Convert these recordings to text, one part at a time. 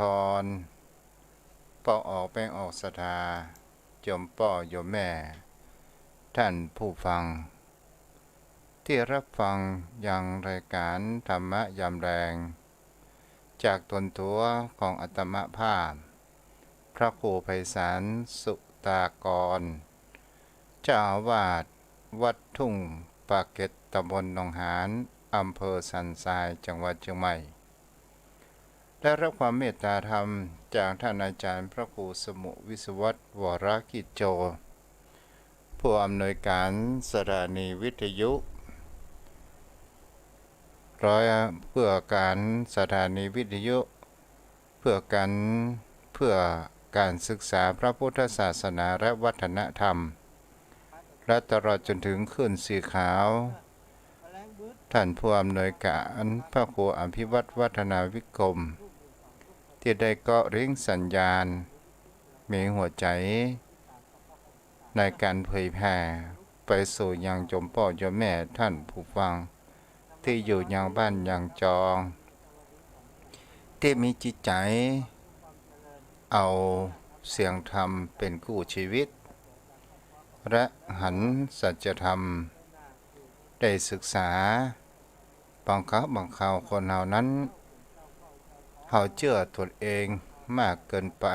พรป้อออกแป้งออกศรัทธาจมป้อโยมแม่ท่านผู้ฟังที่รับฟังยังรายการธรรมะยามแรงจากตนตัวของอัตมภาพพระครูไพศาลสุตากรเจ้าอาวาสวัดทุ่งปากเกร็ดตำบลหนองหานอำเภอสันทรายจังหวัดเชียงใหม่ได้รับความเมตตาธรรมจากท่านอาจารย์พระครูสมุวิศวัตวรกิจโจผู้อำนวยการสถานีวิทยุเพื่อการสถานีวิทยุเพื่อการศึกษาพระพุทธศาสนาและวัฒนธรรมและตลอดจนถึงขึ้นสีขาวท่านผู้อำนวยการพระครูอภิวัตวัฒนาวิกรมที่ได้เกาะริ่งสัญญาณมีหัวใจในการเผยแผ่ไปสู่ยังจมป่อโยมแม่ท่านผู้ฟังที่อยู่ยังบ้านยังจองที่มีจิตใจเอาเสียงธรรมเป็นคู่ชีวิตและหันสัจธรรมได้ศึกษาบางครั้งบางคราวคนเหล่านั้นเขาเชื่อตัวเองมากเกินไป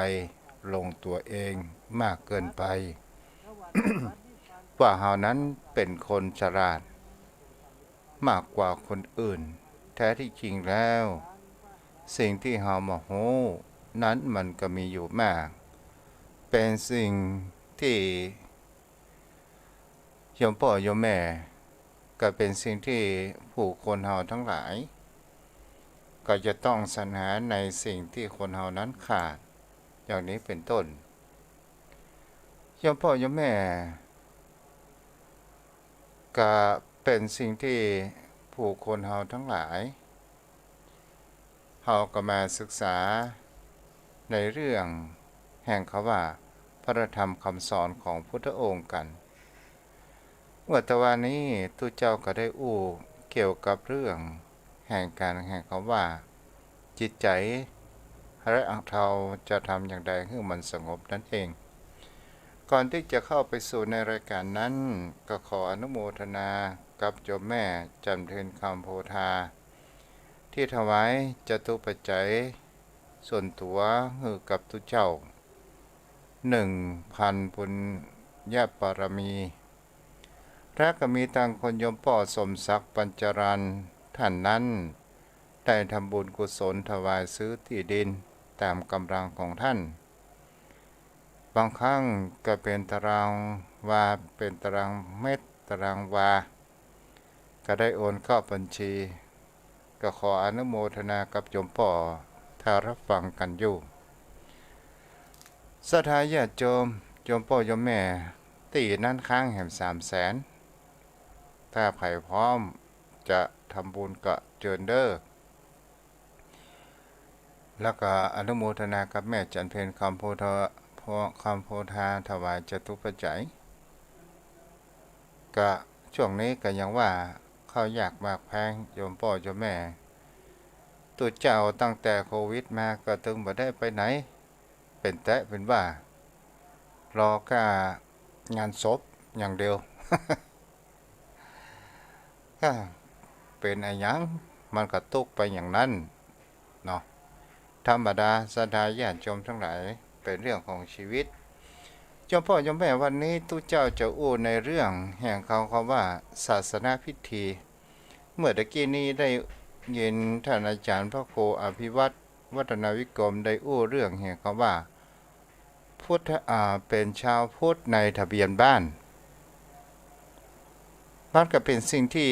ลงตัวเองมากเกินไป ว่าเขานั้นเป็นคนฉลาดมากกว่าคนอื่นแท้ที่จริงแล้วสิ่งที่เขามาโหนั้นมันก็มีอยู่มากเป็นสิ่งที่โยมพ่อโยมแม่ก็เป็นสิ่งที่ผู้คนเฮาทั้งหลายก็จะต้องสรรหาในสิ่งที่คนเฮานั้นขาดอย่างนี้เป็นต้นโยมพ่อโยมแม่ก็เป็นสิ่งที่ผู้คนเฮาทั้งหลายเฮาก็มาศึกษาในเรื่องแห่งคำว่าพระธรรมคำสอนของพุทธองค์กันเมื่อตะวันนี้ทุเจ้าก็ได้อู้เกี่ยวกับเรื่องแห่งคำว่าจิตใจและเราจะทำอย่างใดให้มันสงบนั่นเองก่อนที่จะเข้าไปสู่ในรายการนั้นก็ขออนุโมทนากับโยมแม่จันเพ็ญคำโพธาที่ถวายจตุปัจจัยส่วนตัวให้กับทุเจ้า1,000 บุญญาบารมีและก็มีทางคนโยมป่อสมศักดิ์ปัญจรันท่านนั้นได้ทำบุญกุศลถวายซื้อที่ดินตามกำลังของท่านบางครั้งก็เป็นตารางวาเป็นตารางเมตรตารางวาก็ได้โอนเข้าบัญชีก็ขออนุโมทนากับโยมป่อถ้ารับฟังกันอยู่ศรัทธาญาติโยมป่อโยมแม่ตีนั้นค้างแห่ง300,000ถ้าไผ่พร้อมจะทำบุญก็เจิญเด้อแล้วก็อนุโมทนากับแม่จันเพ็ญคำโพธาถวายจตุปัจจัยก็ช่วงนี้ก็ยังว่าเขาอยากมากแพงโยมพ่อโยมแม่ตัวเจ้าตั้งแต่โควิดมาก็ถึงบ่ได้ไปไหนเป็นแตะเป็นว่ารอค่างานศพอย่างเดียว ก็เป็นอะไรยังมันก็ตกไปอย่างนั้นเนาะธรรมดาศรัทธาญาติโยมทั้งหลายเป็นเรื่องของชีวิตโยมพ่อโยมแม่วันนี้ทุกเจ้าจะอู้ในเรื่องแห่งเขาคำว่าศาสนาพิธีเมื่อตะกี้นี้ได้ยินท่านอาจารย์พระครูอภิวัตวัฒนาวิกรมได้อู้เรื่องแห่งคำว่าพุทธเป็นชาวพุทธในทะเบียนบ้านมันก็เป็นสิ่งที่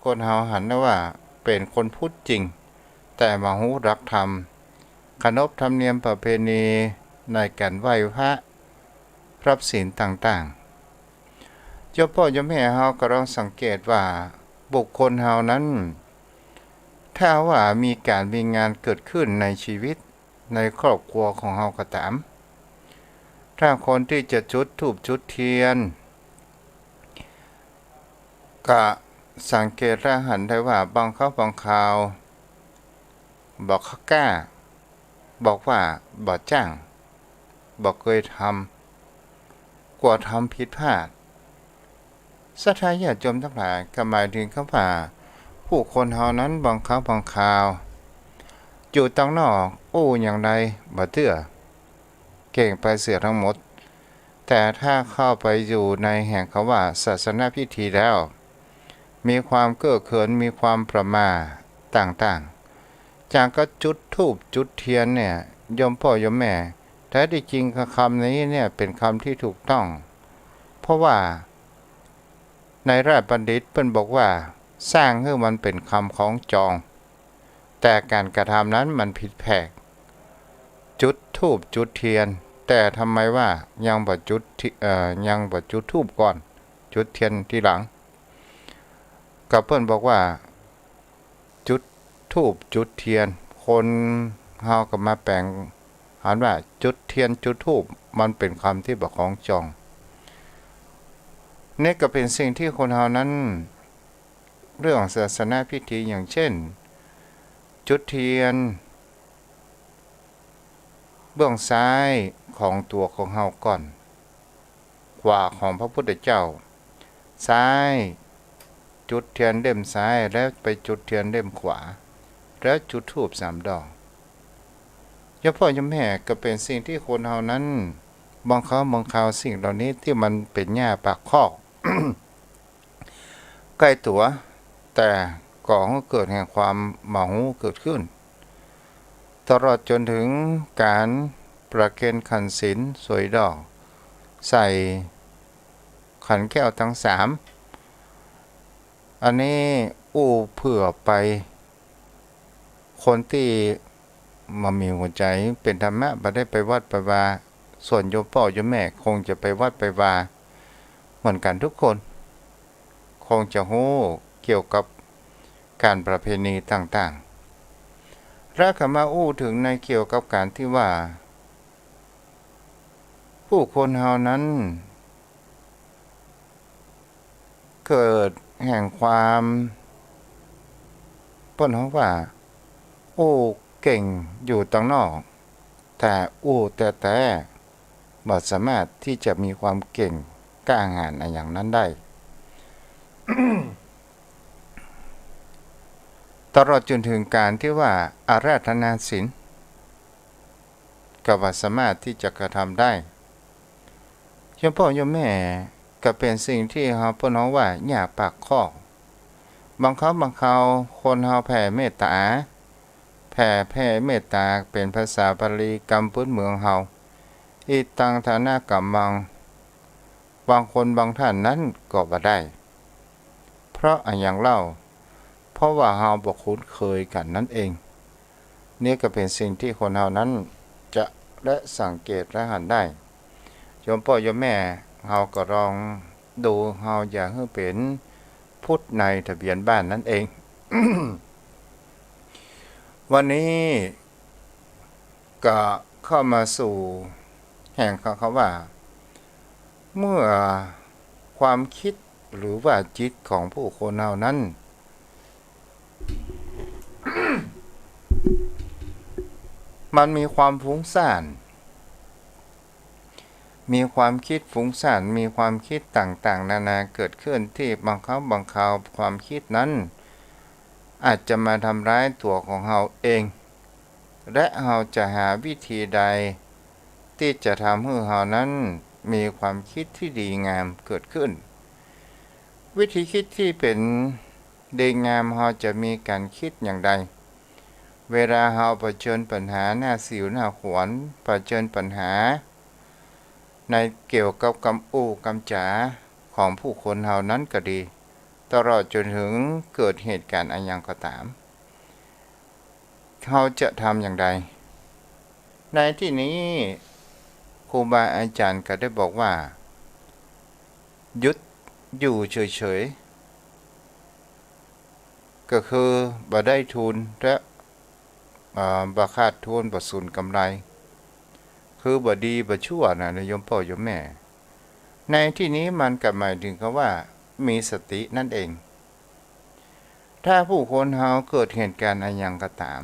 คนเฮาหันนะว่าเป็นคนพุทธจริงแต่มาหูรักธรรมขนบธรรมเนียมประเพณีในการไหว้พระรับศีลต่างๆโยมพ่อโยมแม่เฮาก็ลองสังเกตว่าบุคคลเฮานั้นถ้าว่ามีงานเกิดขึ้นในชีวิตในครอบครัวของเฮาก็ตามถ้าคนที่จะจุดธูปจุดเทียนก็สังเกตและหันได้ว่าบางคราวบอกเขากล้า บอกว่าบ่จ้างบอกเคยทำกว่าทำผิดพลาดศรัทธาญาติโยมทั้งหลายก็หมายถึงคำว่าผู้คนเฮานั้นบางครั้งบางคราวอยู่ตั้งนอกอย่างใดบ่เตื้อเก่งไปเสียทั้งหมดแต่ถ้าเข้าไปอยู่ในแห่งคำว่าศาสนาพิธีแล้วมีความเก้อเขินมีความประมาทต่างๆจากก็จุดธูปจุดเทียนเนี่ยโยมพ่อโยมแม่แท้ที่จริงคำนี้เนี่ยเป็นคำที่ถูกต้องเพราะว่าในราชบัณฑิตเพิ่นบอกว่าสร้างให้มันเป็นคำของจองแต่การกระทำนั้นมันผิดแผกจุดธูปจุดเทียนแต่ทำไมว่ายังบ่จุดธูปก่อนจุดเทียนทีหลังกับเพิ่นบอกว่าจุดธูปจุดเทียนคนเฮาก็มาแปลงหันว่าจุดเทียนจุดธูปมันเป็นคำที่บ่ของจองนี่ก็เป็นสิ่งที่คนเฮานั้นเรื่องศาสนาพิธีอย่างเช่นจุดเทียนเบื้องซ้ายของตัวของเฮาก่อนขวาของพระพุทธเจ้าซ้ายจุดเทียนเล่มซ้ายแล้วไปจุดเทียนเล่มขวาแล้วจุดธูป3 ดอกยพ่อยมแม่ก็เป็นสิ่งที่คนเฮานั้นบางคราวสิ่งเหล่านี้ที่มันเป็นหญ้าปากคอก ใกล้ตัวแต่ก่อให้เกิดแห่งความหม่เกิดขึ้นตลอดจนถึงการประเคนขันศีลสวยดอกใส่ขันแก้วทั้ง3อันนี้เผื่อไปคนที่มามีหัวใจเป็นธรรมะบ่ได้ไปวัดไปวาส่วนโยมพ่อโยมแม่คงจะไปวัดไปวาเหมือนกันทุกคนคงจะรู้เกี่ยวกับการประเพณีต่างๆและคำว่าถึงในเกี่ยวกับการที่ว่าผู้คนเฮานั้นเกิดแห่งความเพิ่นว่าเก่งอยู่ต่างนอกแต่แต่บ่สามารถที่จะมีความเก่งกล้าหาญอย่างนั้นได้ ตลอดจนถึงการที่ว่าอาราธนาศีลก็บ่สามารถที่จะกระทำได้โยมพ่อโยมแม่ก็เป็นสิ่งที่เฮาเพิ่นว่าหญ้าปากคอกบางคราวคนเฮาแผ่เมตตาเมตตาเป็นภาษาบาลีกรรมพื้นเมืองเฮาอิตังฐานะกัมมังบางคนบางท่านนั้นก็บ่ได้เพราะอย่างเล่าเพราะว่าเฮาบ่คุ้นเคยกันนั่นเองนี่ก็เป็นสิ่งที่คนเฮานั้นจะและสังเกตและหันได้โยมพ่อโยมแม่เฮาก็ลองดูเฮาอย่าให้เป็นพุทธในทะเบียนบ้านนั่นเอง วันนี้ก็เข้ามาสู่แห่งคำว่าเมื่อความคิดหรือว่าจิตของผู้คนเหล่านั้น มันมีความฟุ้งซ่านมีความคิดฟุ้งซ่านมีความคิดต่างๆนานาเกิดขึ้นที่บางคราวความคิดนั้นอาจจะมาทำร้ายตัวของเราเองและเราจะหาวิธีใดที่จะทำให้เรานั้นมีความคิดที่ดีงามเกิดขึ้นวิธีคิดที่เป็นดีงามเราจะมีการคิดอย่างใดเวลาเราเผชิญปัญหาหน้าสิวหน้าขวานเผชิญปัญหาในเกี่ยวกับกำจ๋าของผู้คนเฮานั้นก็ดีตลอดจนถึงเกิดเหตุการณ์อย่างก็ตามเขาจะทำอย่างไรในที่นี้ครูบาอาจารย์ก็ได้บอกว่าหยุดอยู่เฉยๆก็คือบ่ได้ทุนและบ่ขาดทุนบ่สูญกำไรคือบ่ดีบ่ชั่วนะโยมพ่อโยมแม่ในที่นี้มันก็หมายถึงคำว่ามีสตินั่นเองถ้าผู้คนเฮาเกิดเหตุการณ์อย่างก็ตาม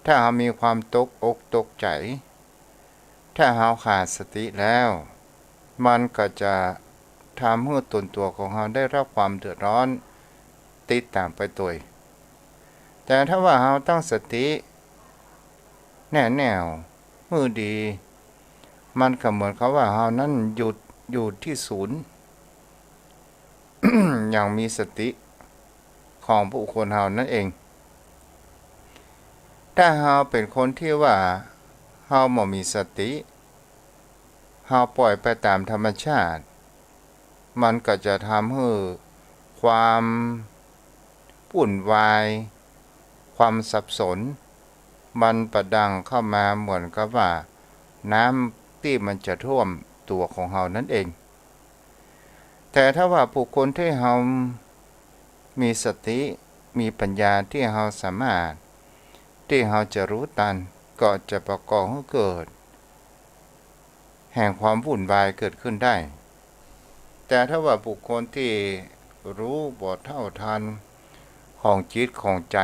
ถ้าเรามีความตกอกตกใจถ้าเราขาดสติแล้วมันก็จะทำให้ตนตัวของเราได้รับความเดือดร้อนติดตามไปตัวแต่ถ้าว่าเราตั้งสติแน่แน่วมือดีมันก็เหมือนกับว่าเรานั้นอยู่ที่ศูนย์ อย่างมีสติของผู้คนเรานั่นเองถ้าเราเป็นคนที่ว่าเราไม่มีสติเราปล่อยไปตามธรรมชาติมันก็จะทำให้ความวุ่นวายความสับสนมันประดังเข้ามาเหมือนกับว่าน้ำที่มันจะท่วมตัวของเรานั่นเองแต่ถ้าว่าบุคคลที่เรามีสติมีปัญญาที่เราสามารถที่เราจะรู้ทันก็จะประกอบให้เกิดแห่งความวุ่นวายเกิดขึ้นได้แต่ถ้าว่าบุคคลที่รู้บ่เท่าทันของจิตของใจ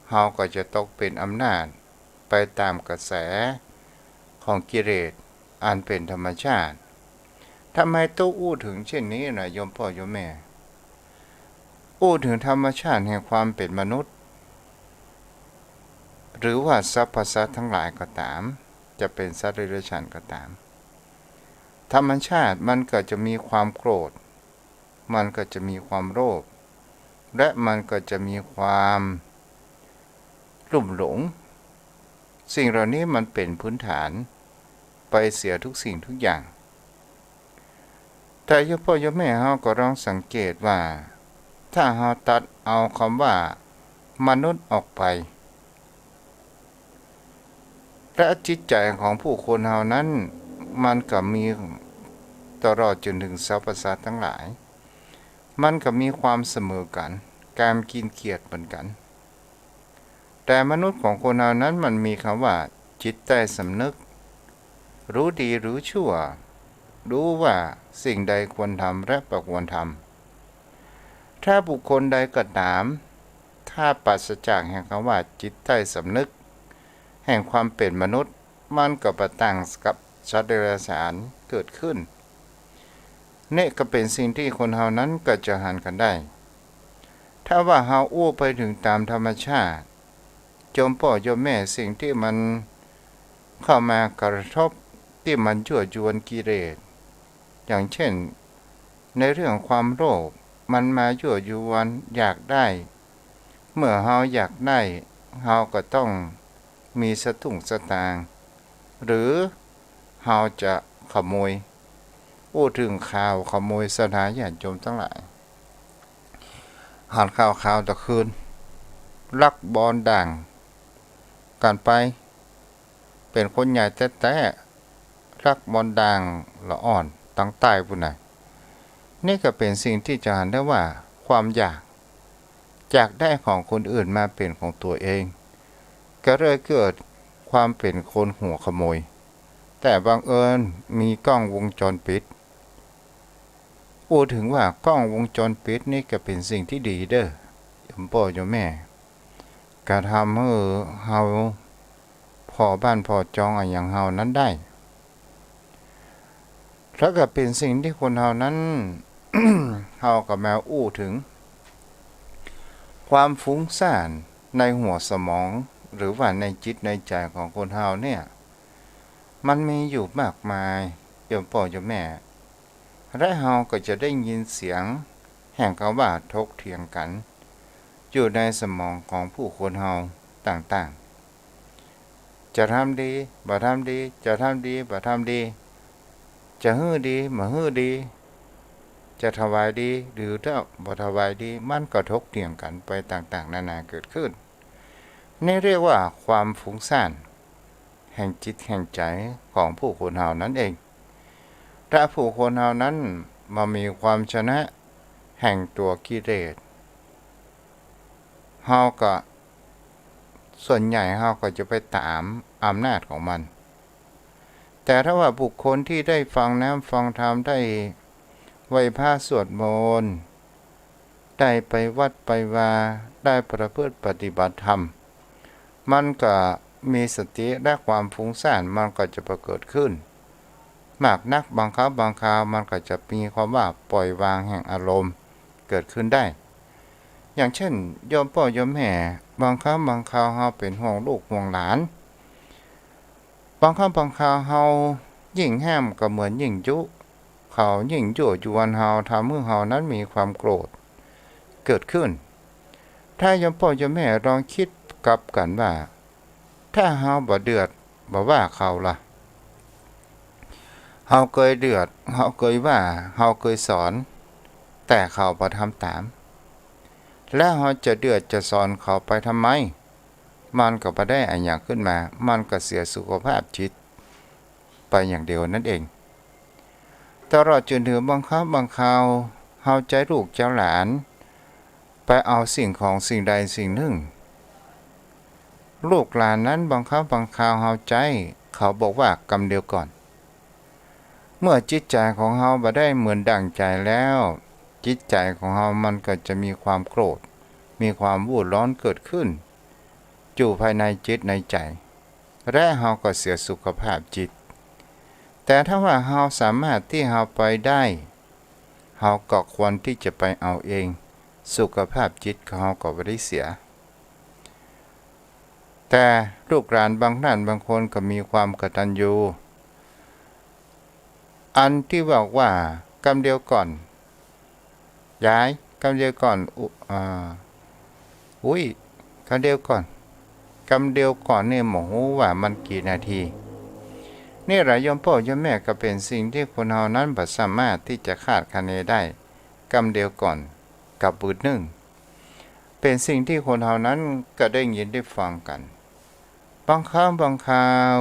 เราก็จะตกเป็นอำนาจไปตามกระแสของกิเลสอันเป็นธรรมชาติทำไมต้องอู้ถึงเช่นนี้นะโยมพ่อโยมแม่อู้ถึงธรรมชาติแห่งความเป็นมนุษย์หรือว่าสรรพสัตว์ทั้งหลายก็ตามจะเป็นสัตว์เดรัจฉานก็ตามธรรมชาติมันก็จะมีความโกรธมันก็จะมีความโลภและมันก็จะมีความลุ่มหลงสิ่งเหล่านี้มันเป็นพื้นฐานไปเสียทุกสิ่งทุกอย่างแต่พ่อแม่เราก็ลองสังเกตว่าถ้าเราตัดเอาคำว่ามนุษย์ออกไปและจิตใจของผู้คนเรานั้นมันก็มีตลอดจนถึงสรรพสัตว์ทั้งหลายมันก็มีความเสมอกันการกินเกียรติเหมือนกันแต่มนุษย์ของคนเรานั้นมันมีคำว่าจิตใต้สำนึกรู้ดีรู้ชั่วรู้ว่าสิ่งใดควรทำและไม่ควรทำถ้าบุคคลใดก็ตามถ้าปราศจากแห่งคำว่าจิตใต้สำนึกแห่งความเป็นมนุษย์มันก็ประต่างกับสัตว์เดรัจฉานเกิดขึ้นนี่ก็เป็นสิ่งที่คนเฮานั้นก็จะหันกันได้ถ้าว่าเฮาอู้ไปถึงตามธรรมชาติโยมพ่อโยมแม่สิ่งที่มันเข้ามากระทบที่มันยั่วยวนกิเลสอย่างเช่นในเรื่องความโลภมันมายั่วยวนอยากได้เมื่อเฮาอยากได้เฮาก็ต้องมีสตุ้งสตางค์หรือเฮาจะขโมยพูดถึงข่าวขโมยสถานญาติโยมทั้งหลายหันข่าวตะคืนลักบอลด่างกันไปเป็นคนใหญ่แต่ลักบอลด่างละอ่อนตั้งใต้ผู้ไหนนี่ก็เป็นสิ่งที่จะหันได้ว่าความอยากได้ของคนอื่นมาเป็นของตัวเองก็เลยเกิดความเป็นคนหัวขโมยแต่บังเอิญมีกล้องวงจรปิดพูดถึงว่ากล้องวงจรปิดนี่ก็เป็นสิ่งที่ดีเด้อโยมพ่อโยมแม่การทำให้เฮาพอบ้านพอจองอย่างเฮานั้นได้แล้วก็เป็นสิ่งที่คนเฮานั้น เฮากับแมวอู้ถึงความฟุ้งซ่านในหัวสมองหรือว่าในจิตในใจของคนเฮาเนี่ยมันมีอยู่มากมายโยมพ่อโยมแม่และเฮาก็จะได้ยินเสียงแห่งคำว่าถกเถียงกันอยู่ในสมองของผู้คนเฮาต่างๆจะทำดีบ่ทำดีจะทำดีบ่ทำดีจะฮื้อดีบ่ฮื้อดีจะถวายดีหรือถ้าบ่ถวายดีมันก็ถกเถียงกันไปต่างๆนานาเกิดขึ้นนี่เรียกว่าความฟุ้งซ่านแห่งจิตแห่งใจของผู้คนเฮานั้นเองถ้าผู้คนเฮานั้นมามีความชนะแห่งตัวกิเลสเฮาก็ส่วนใหญ่เฮาก็จะไปตามอำนาจของมันแต่ถ้าว่าบุคคลที่ได้ฟังน้ำฟังธรรมได้ไหว้พระสวดมนต์ได้ไปวัดไปวาได้ประพฤติปฏิบัติธรรม มันก็มีสติและความฟุ้งซ่านมันก็จะเกิดขึ้นมากนักบางครั้งบางคราวมันก็จะมีความว่าปล่อยวางแห่งอารมณ์เกิดขึ้นได้อย่างเช่นโยมพ่อโยมแม่บางครั้งบางคราวเฮาเป็นห่วงลูกห่วงหลานบางครั้งบางคราวเฮายิ่งห้ามก็เหมือนยิ่งยุเขายิ่งยั่วยวนเฮาทำให้เฮานั้นมีความโกรธเกิดขึ้นถ้าโยมพ่อโยมแม่ลองคิดกลับกันว่าถ้าเฮาบ่เดือดบ่ว่าเขาล่ะเฮาเคยเดือดเฮาเคยว่าเฮาเคยสอนแต่เขาบ่ทำตามแล้วเฮาจะเดือดจะสอนเขาไปทำไมมันก็บ่ได้อันอย่างขึ้นมามันก็เสียสุขภาพจิตไปอย่างเดียวนั่นเองตลอดจนถึงบางครั้งบางคราวเฮาใจลูกเจ้าหลานไปเอาสิ่งของสิ่งใดสิ่งหนึ่งลูกหลานนั้นบางครั้งบางคราวเฮาใจเขาบอกว่ากรรมเดียวก่อนเมื่อจิตใจของเฮาบ่ได้เหมือนดั่งใจแล้วจิตใจของเฮามันก็จะมีความโกรธมีความวุ่นร้อนเกิดขึ้นอยู่ภายในจิตในใจและเฮาก็เสียสุขภาพจิตแต่ถ้าว่าเฮาสามารถที่เฮาไปได้เฮาก็ควรที่จะไปเอาเองสุขภาพจิตของเฮาก็บ่ได้เสียแต่ลูกหลานบางท่านบางคนก็มีความกตัญญูอันที่บอกว่ากรรมเดียวก่อนย้ายกรรมเดียวก่อนอุ้ยกรรมเดียวก่อนกรรมเดียวก่อนเนี่ยหมอว่ามันกี่นาทีนี่แหละโยมพ่อโยมแม่ก็เป็นสิ่งที่คนเฮานั้นบ่สามารถที่จะคาดคะเนได้กรรมเดียวก่อนกับบืดหนึ่งเป็นสิ่งที่คนเฮานั้นก็ได้ยินได้ฟังกันบางครั้งบางคราว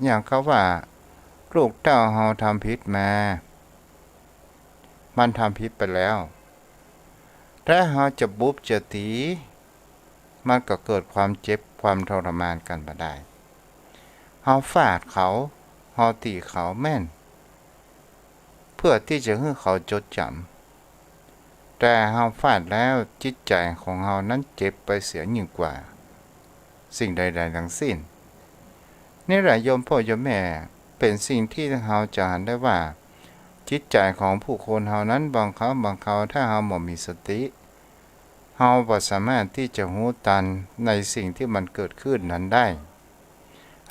อย่างเขาว่าลูกเต้าเฮาทำผิดมามันทำผิดไปแล้วถ้าเฮาจะบุบจะตีมันก็เกิดความเจ็บความทรมานกันบ่ได้เฮาฟาดเขาเฮาตีเขาแม่นเพื่อที่จะให้เขาจดจำแต่เฮาฟาดแล้วจิตใจของเฮานั้นเจ็บไปเสียยิ่งกว่าสิ่งใดๆทั้งสิ้นนี่แหละโยมพ่อโยมแม่เป็นสิ่งที่เฮาจะเห็นได้ว่าจิตใจของผู้คนเฮานั้นบางครั้งบางคราวถ้าเฮาบ่มีสติเฮาบ่สามารถที่จะรู้ทันในสิ่งที่มันเกิดขึ้นนั้นได้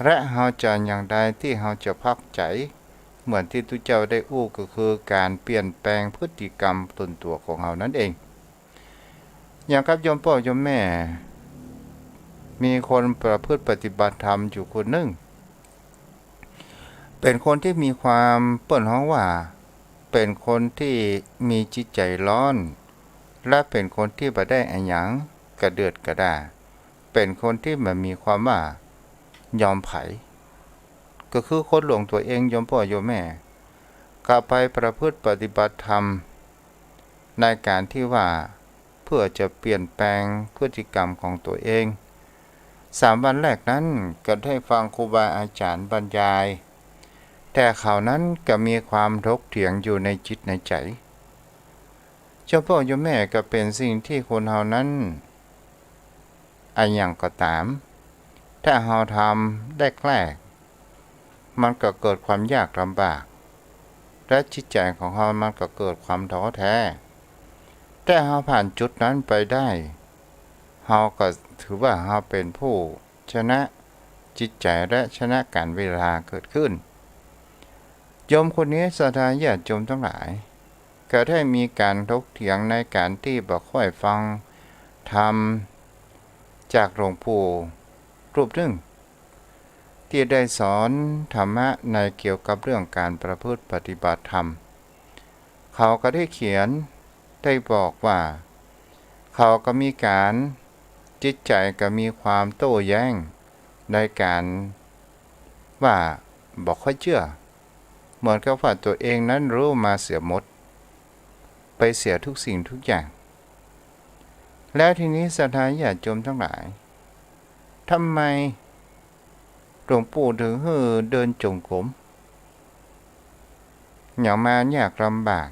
และเฮาจะอย่างใดที่เฮาจะพักใจเหมือนที่ทุกเจ้าได้อู้ก็คือการเปลี่ยนแปลงพฤติกรรมตนตัวของเฮานั่นเองอย่างครับโยมพ่อโยมแม่มีคนประพฤติปฏิบัติธรรมอยู่คนหนึ่งเป็นคนที่มีความเปิ้นฮ้องว่าเป็นคนที่มีจิตใจร้อนและเป็นคนที่บ่ได้อันหยังกระเดือดกระดาเป็นคนที่มันมีความว่ายอมไผก็คือคนหลวงตัวเองโยมพ่อโยมแม่ก็ไปประพฤติปฏิบัติธรรมในการที่ว่าเพื่อจะเปลี่ยนแปลงพฤติกรรมของตัวเอง3 วันแรกนั้นก็ได้ฟังครูบาอาจารย์บรรยายแต่เขานั้นก็มีความถกเถียงอยู่ในจิตในใจเจ้าพ่อโยมแม่ก็เป็นสิ่งที่คนเฮานั้นอันอย่างก็ตามถ้าเฮาทำได้แกล้มันก็เกิดความยากลำบากและจิตใจของเฮามันก็เกิดความท้อแท้แต่เฮาผ่านจุดนั้นไปได้เฮาก็ถือว่าเฮาเป็นผู้ชนะจิตใจและชนะการเวลาเกิดขึ้นโยมคนนี้ศรัทธาญาติโยมทั้งหลายก็ได้มีการถกเถียงในการที่บ่ค่อยฟังธรรมจากหลวงปู่รูปหนึ่งที่ได้สอนธรรมะในเกี่ยวกับเรื่องการประพฤติปฏิบัติธรรมเขาก็ได้เขียนได้บอกว่าเขาก็มีการจิตใจก็มีความโต้แย้งในการว่าบอกค่อยเชื่อเหมือนกับว่าตัวเองนั้นรู้มาเสียหมดไปเสียทุกสิ่งทุกอย่างแล้วทีนี้ศรัทธาญาติโยมทั้งหลายทำไมหลวงปู่ถึงเดินจงกรมอย่างมายากลำบาก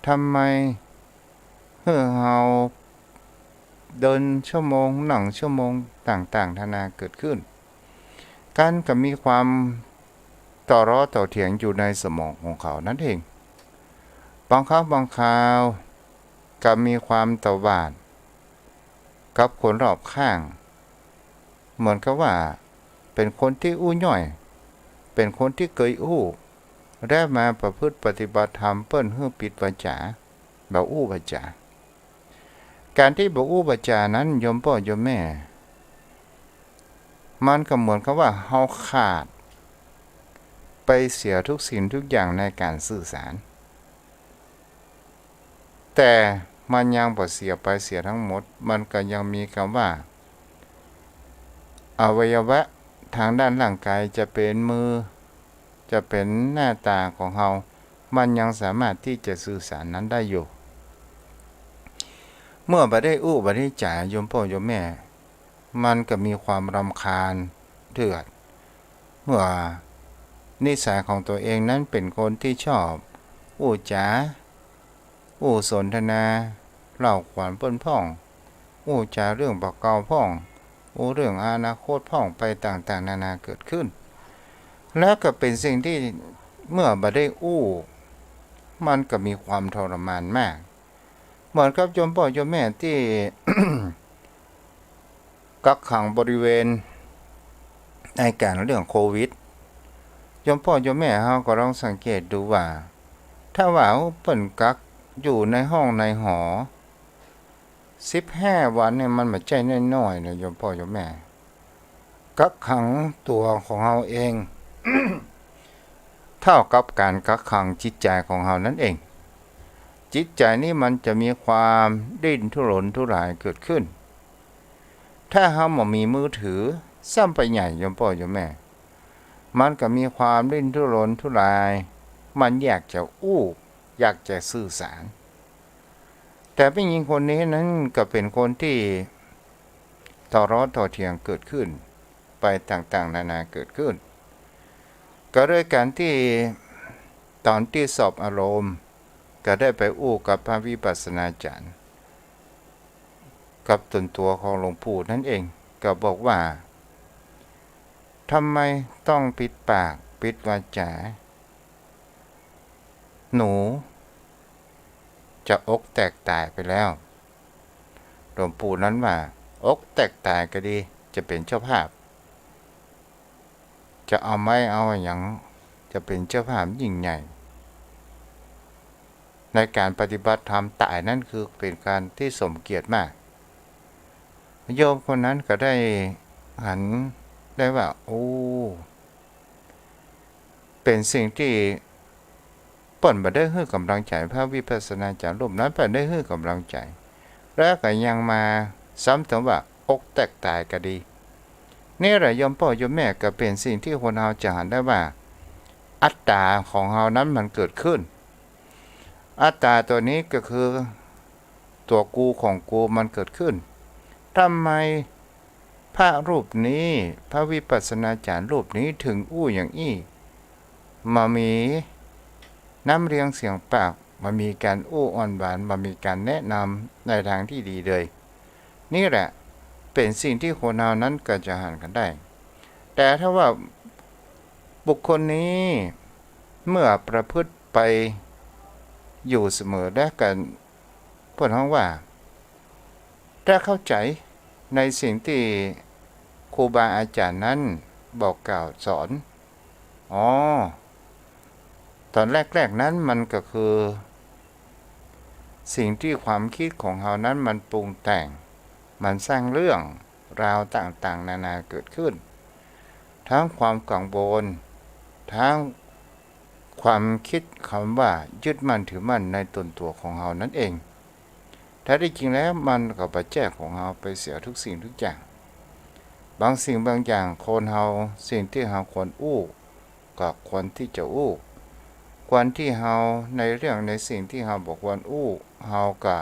ทำไมเฮา เดินชั่วโมงนั่งชั่วโมงต่างๆนานาเกิดขึ้นการก็มีความต่อร้อต่อเถียงอยู่ในสมองของเขานั่นเองบางครั้งบางคราวก็มีความต่อว่ากับคนรอบข้างเหมือนกับว่าเป็นคนที่อู้ย่อยเป็นคนที่เคยอู้ได้มาประพฤติปฏิบัติธรรมเปิ้นให้ปิดวาจาบ่อู้วาจาการที่บ่อู้วาจานั้นโยมพ่อโยมแม่มันก็เหมือนกับว่าเฮาขาดไปเสียทุกสิ่งทุกอย่างในการสื่อสารแต่มันยังบ่เสียไปเสียทั้งหมดมันก็ยังมีคำว่าอวัยวะทางด้านร่างกายจะเป็นมือจะเป็นหน้าตาของเรามันยังสามารถที่จะสื่อสารนั้นได้อยู่เมื่อบ่ได้อู้บ่ได้จ่าโยมพ่อโยมแม่มันก็มีความรำคาญเถือดเมื่อนิสัยของตัวเองนั้นเป็นคนที่ชอบอู้จ๋าอู้สนทนาเล่าขวัญเปิ้นพ่องอู้จาเรื่องบอกเก่าพ่องอู้เรื่องอนาคตพ่องไปต่างๆนานาเกิดขึ้นแล้วก็เป็นสิ่งที่เมื่อบ่ได้อู้มันก็มีความทรมานมากเหมือนกับโยมพ่อโยมแม่ที่ กักขังบริเวณในการเรื่องโควิดโยมพ่อโยมแม่เฮาก็ลองสังเกตดูว่าถ้าว่าเปิ้นกักอยู่ในห้องในหอ15วันเนี่ยมันบ่ใช่น้อยๆนะโยมพ่อโยมแม่กักขังตัวของเฮาเอง เท่ากับการกักขังจิตใจของเฮานั่นเองจิตใจนี่มันจะมีความดิ้นทุรนทุรายเกิดขึ้นถ้าเฮาบ่มีมือถือซ้ำไปใหญ่โยมพ่อโยมแม่มันก็มีความดิ้นทุรนทุรายมันอยากจะอู้อยากจะสื่อสารแต่ผู้หญิงคนนี้นั้นก็เป็นคนที่ต่อร้อต่อเถียงเกิดขึ้นไปต่างๆนานาเกิดขึ้นก็ด้วยการที่ตอนที่สอบอารมณ์ก็ได้ไปอู้กับพระวิปัสสนาจารย์กับตนตัวของหลวงปู่นั่นเองก็บอกว่าทำไมต้องปิดปากปิดวาจาหนูจะอกแตกตายไปแล้วหลวงปู่นั้นว่าอกแตกตายก็ดีจะเป็นเจ้าภาพจะเอาไม่เอาอย่างจะเป็นเจ้าภาพยิ่งใหญ่ในการปฏิบัติธรรมตายนั่นคือเป็นการที่สมเกียรติมากโยมคนนั้นก็ได้หันได้ว่าโอ้เป็นสิ่งที่เปิ้นบ่ได้ให้กำลังใจพระวิปัสสนาจารย์รูปนั้นเปิ้นได้ให้กำลังใจแล้วก็ยังมาซ้ำถึงว่าอกแตกตายก็ดีนี่แหละโยมพ่อโยมแม่ก็เป็นสิ่งที่คนเราจะหันได้ว่าอัตตาของเรานั้นมันเกิดขึ้นอัตตาตัวนี้ก็คือตัวกูของกูมันเกิดขึ้นทำไมพระรูปนี้พระวิปัสสนาจารย์รูปนี้ถึงอู้อย่างอี้มามีน้ำเรียงเสียงปากมามีการอู้อ่อนหวานมามีการแนะนำในทางที่ดีเลยนี่แหละเป็นสิ่งที่คนเรานั้นก็จะหันกันได้แต่ถ้าว่าบุคคลนี้เมื่อประพฤติไปอยู่เสมอได้กันพูดห้องว่าถ้าเข้าใจในสิ่งที่ครูบาอาจารย์นั้นบอกกล่าวสอนตอนแรกๆนั้นมันก็คือสิ่งที่ความคิดของเรานั้นมันปรุงแต่งมันสร้างเรื่องราวต่างๆนานาเกิดขึ้นทั้งความกังวลทั้งความคิดคำว่ายึดมั่นถือมั่นในตนตัวของเรานั่นเองแท้ที่จริงแล้วมันก็ปัจจัยของเราไปเสียทุกสิ่งทุกอย่างบางสิ่งบางอย่างคนเราสิ่งที่เราควรอู้กับควรที่จะอู้ควรที่เราในเรื่องในสิ่งที่เราบอกควรอู้เราก็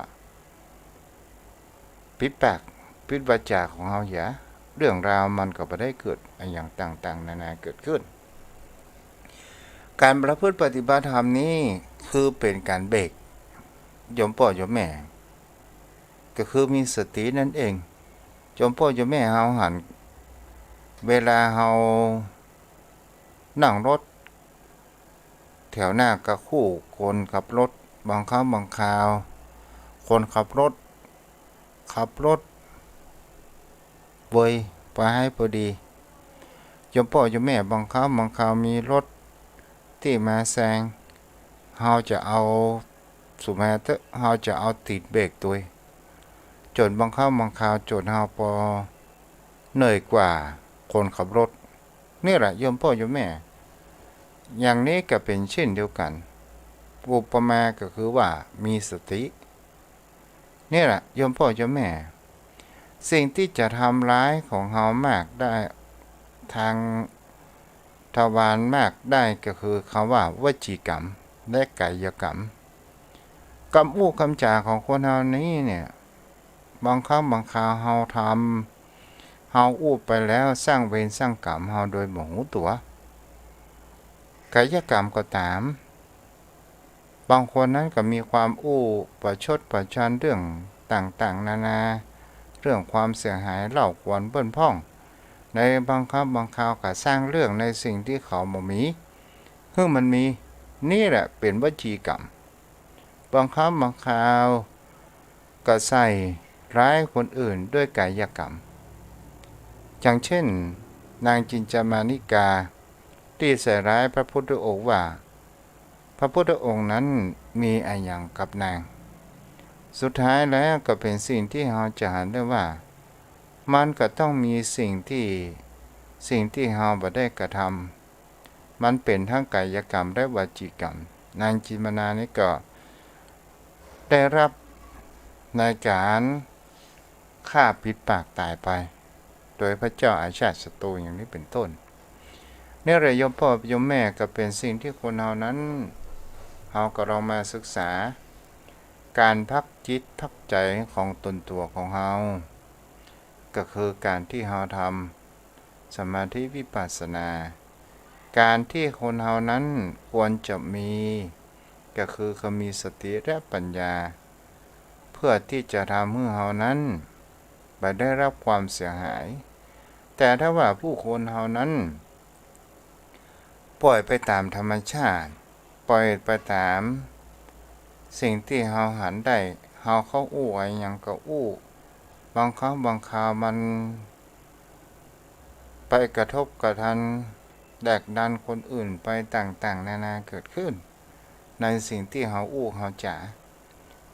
ปิดปากปิดวาจาของเราอย่าเรื่องราวมันก็บ่ได้เกิดอย่างต่างๆนานาเกิดขึ้นการประพฤติปฏิบัติธรรมนี้คือเป็นการเบรกโยมพ่อโยมแม่ ก็คือมีสตินั่นเองจมพ่อจมแม่เฮาหันเวลาเฮานั่งรถแถวหน้ากับคู่คนขับรถบางครั้งบางคราวคนขับรถเวยไปให้พอดีจมพ่อจมแม่บางครั้งบางคราวมีรถที่มาแซงเฮาจะเอาสุมาเตเฮาจะเอาติดเบรกตัวจนบางครั้งบางคราวจนเฮาพอเหนื่อยกว่าคนขับรถนี่แหละโยมพ่อโยมแม่อย่างนี้ก็เป็นเช่นเดียวกันอุปมาก็คือว่ามีสตินี่แหละโยมพ่อโยมแม่สิ่งที่จะทำร้ายของเฮามากได้ทางทวารมากได้ก็คือคำว่าวจีกรรมและกายกรรมคำอู้คำจาของคนเฮานี้เนี่ยบางครั้งบางคราวเฮาทำเฮาอู้ไปแล้วสร้างเวรสร้างกรรมเฮาโดยบ่รู้ตัวกายกรรมก็ตามบางคนนั้นก็มีความอู้ประชดประชันเรื่องต่างๆนานาเรื่องความเสียหายเล่าขวัญเบิ้นพ่องในบางครั้งบางคราวก็สร้างเรื่องในสิ่งที่เขาบ่มีซึ่งมันมีนี่แหละเป็นวจีกรรมบางครั้งบางคราวก็ใส่ร้ายคนอื่นด้วยกายกรรมอย่างเช่นนางจินจามานิกาที่ใส่ร้ายพระพุทธองค์ว่าพระพุทธองค์นั้นมีอะไรอย่างกับนางสุดท้ายแล้วก็เป็นสิ่งที่เราจะเห็นได้ว่ามันก็ต้องมีสิ่งที่เราบ่ได้กระทำมันเป็นทั้งกายกรรมและวจีกรรมนางจินมานานี่ก็ได้รับในการฆ่าปิดปากตายไปโดยพระเจ้าอาชาติศัตรูอย่างนี้เป็นต้นนี่แหละโยมพ่อโยมแม่ก็เป็นสิ่งที่คนเฮานั้นเฮาก็ลองมาศึกษาการพักจิตพักใจของตนตัวของเฮาก็คือการที่เฮาทำสมาธิวิปัสสนาการที่คนเฮานั้นควรจะมีก็คือเขามีสติและปัญญาเพื่อที่จะทำให้เฮานั้นไม่ได้รับความเสียหายแต่ถ้าว่าผู้คนเฮานั้นปล่อยไปตามธรรมชาติปล่อยไปตามสิ่งที่เฮาหันได้เฮาเข้าอู้ไว้ยังก็อู้บางครั้งบางคราวมันไปกระทบกระทันแดกดันคนอื่นไปต่างๆนานาเกิดขึ้นในสิ่งที่เฮาอู้เฮาจ๋า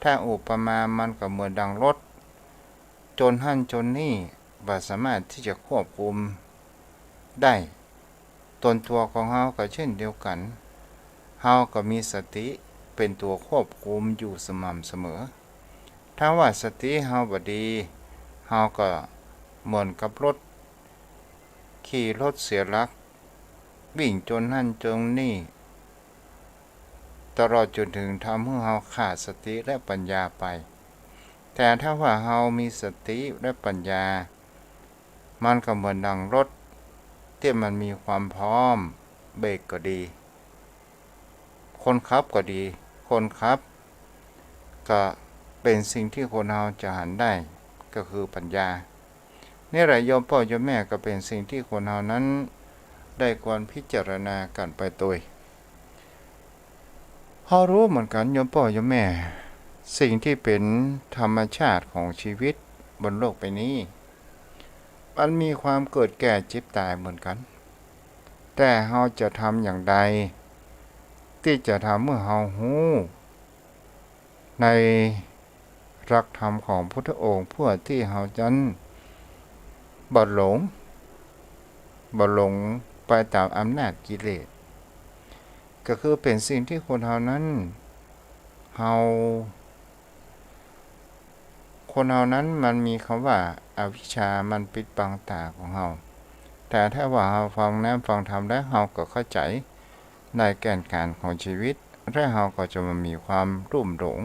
ถ้าอุปมามันก็เหมือนดังรถจนหั่นจนนี่บ่สามารถที่จะควบคุมได้ตนตัวของเฮาก็เช่นเดียวกันเฮาก็มีสติเป็นตัวควบคุมอยู่สม่ำเสมอถ้าว่าสติเฮาบ่ดีเฮาก็เหมือนกับรถขี่รถเสียหลักวิ่งจนหั่นจนนี่ตลอดจนถึงทำให้เฮาขาดสติและปัญญาไปแต่ถ้าว่าเฮามีสติและปัญญามันก็เหมือนดังรถที่มันมีความพร้อมเบรกก็ดีคนขับก็ดีคนขับก็เป็นสิ่งที่คนเฮาจะหันได้ก็คือปัญญานี่แหละโยมพ่อโยมแม่ก็เป็นสิ่งที่คนเฮานั้นได้ควรพิจารณากันไปตัวเฮารู้เหมือนกันโยมพ่อโยมแม่สิ่งที่เป็นธรรมชาติของชีวิตบนโลกใบนี้มันมีความเกิดแก่เจ็บตายเหมือนกันแต่เฮาจะทำอย่างใดที่จะทำเมื่อเฮาฮู้ในหลักธรรมของพุทธองค์เพื่อที่เฮาจะบ่หลงไปตามอำนาจกิเลสก็คือเป็นสิ่งที่คนเฮานั้นคนเฮานั้นมันมีคำว่าอวิชชามันปิดบังตาของเฮาแต่ถ้าว่าเฮาฟังแนมฟังธรรมแล้วเฮาก็เข้าใจในแก่นกานของชีวิตและเฮาก็จะมามีความรุ่มหลง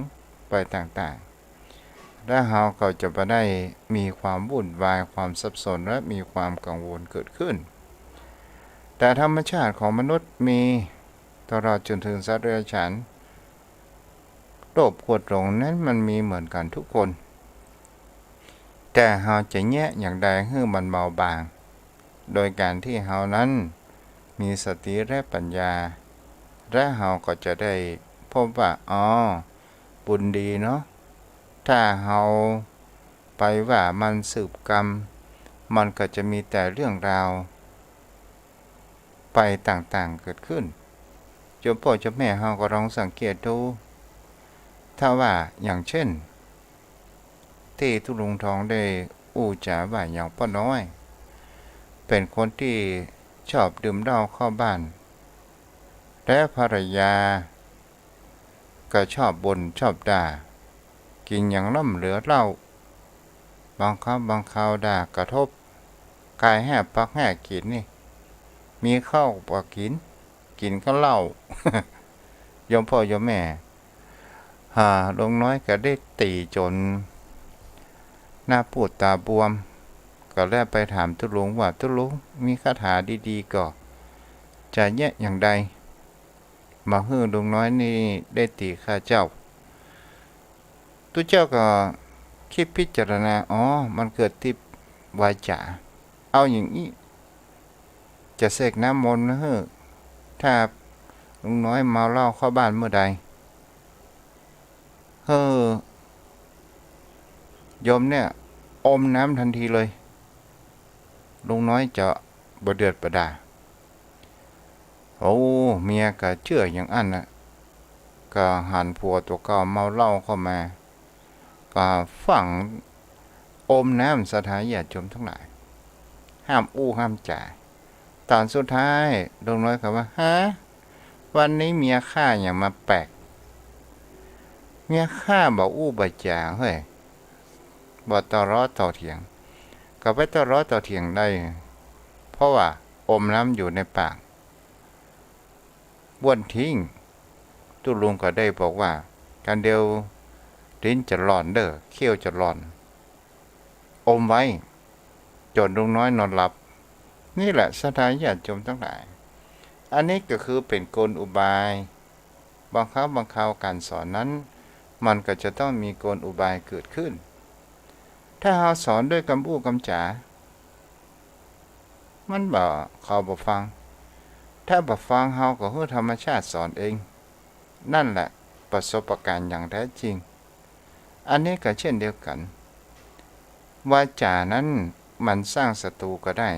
ไปต่างๆและเฮาก็จะบ่ได้มีความวุ่นวายความสับสนและมีความกังวลเกิดขึ้นแต่ธรรมชาติของมนุษย์มีตลอดจนถึงสัตว์เดรัจฉานโลภโกรธหลงนั้นมันมีเหมือนกันทุกคน แต่เฮาจะแยะอย่างใดให้มันเบาบางโดยการที่เฮานั้นมีสติและปัญญาและเฮาก็จะได้พบว่าบุญดีเนาะถ้าเฮาไปว่ามันสืบกรรมมันก็จะมีแต่เรื่องราวไปต่างๆเกิดขึ้นโยมพ่อโยมแม่เฮาก็ลองสังเกตดูถ้าว่าอย่างเช่นที่ทุลุงทองได้จ๋าว่าอย่างป้าน้อยเป็นคนที่ชอบดื่มเหล้าเข้าบ้านและภรรยาก็ชอบบ่นชอบด่ากินอย่างล่ำเหลือเหล้าบางครั้งบางคราวด่ากระทบกายแหบปักแหกกินนี่มีข้าวปกินกินก็เหล้า โยมพ่อโยมแม่ลุงน้อยก็ได้ตีจนหน้าปูดตาบวมก็แล้วไปถามตุลุงว่าตุลุงมีคาถาดีๆก็จะแยะอย่างใดมาฮื้อลุงน้อยนี่ได้ตีข้าเจ้าตุเจ้าก็คิดพิจารณามันเกิดที่วาจาเอาอย่างนี้จะเสกน้ำมนต์นะฮื้อถ้าลุงน้อยเมาเหล้าเข้าบ้านเมื่อใดโยมเนี่ยอมน้ำทันทีเลยลุงน้อยจะบ่เดือดบ่ดาเมียก็เชื่ออย่างอันน่ะก็หันผัวตัวเก่าเมาเหล้าเข้ามาก็ฝังอมน้ำสถานญาติโยมทั้งหลายห้ามห้ามจ่ายตอนสุดท้ายลุงน้อยก็ว่าวันนี้เมียข้าอย่างมาแปลกเมียข้าบ่บ่จ่าเฮ้ยบ่ต่อร้อต่อเถียงก็ไปต่อร้อต่อเถียงได้เพราะว่าอมน้ำอยู่ในปากบ้วนทิ้งตุลุงก็ได้บอกว่าการเดียวลิ้นจะหลอนเขี้ยวจะหลอนอมไว้จนลุงน้อยนอนหลับนี่แหละสถานญาติโยมทั้งหลายอันนี้ก็คือเป็นกลอุบายบางครั้งบางคราวการสอนนั้นมันก็จะต้องมีกลอุบายเกิดขึ้นถ้าเราสอนด้วยคำพูดคำจามันเขาบ่ฟังถ้าบ่ฟังเราก็ให้ธรรมชาติสอนเองนั่นแหละประสบการณ์อย่างแท้จริงอันนี้ก็เช่นเดียวกันวาจานั้นมันสร้างศัตรูก็ได้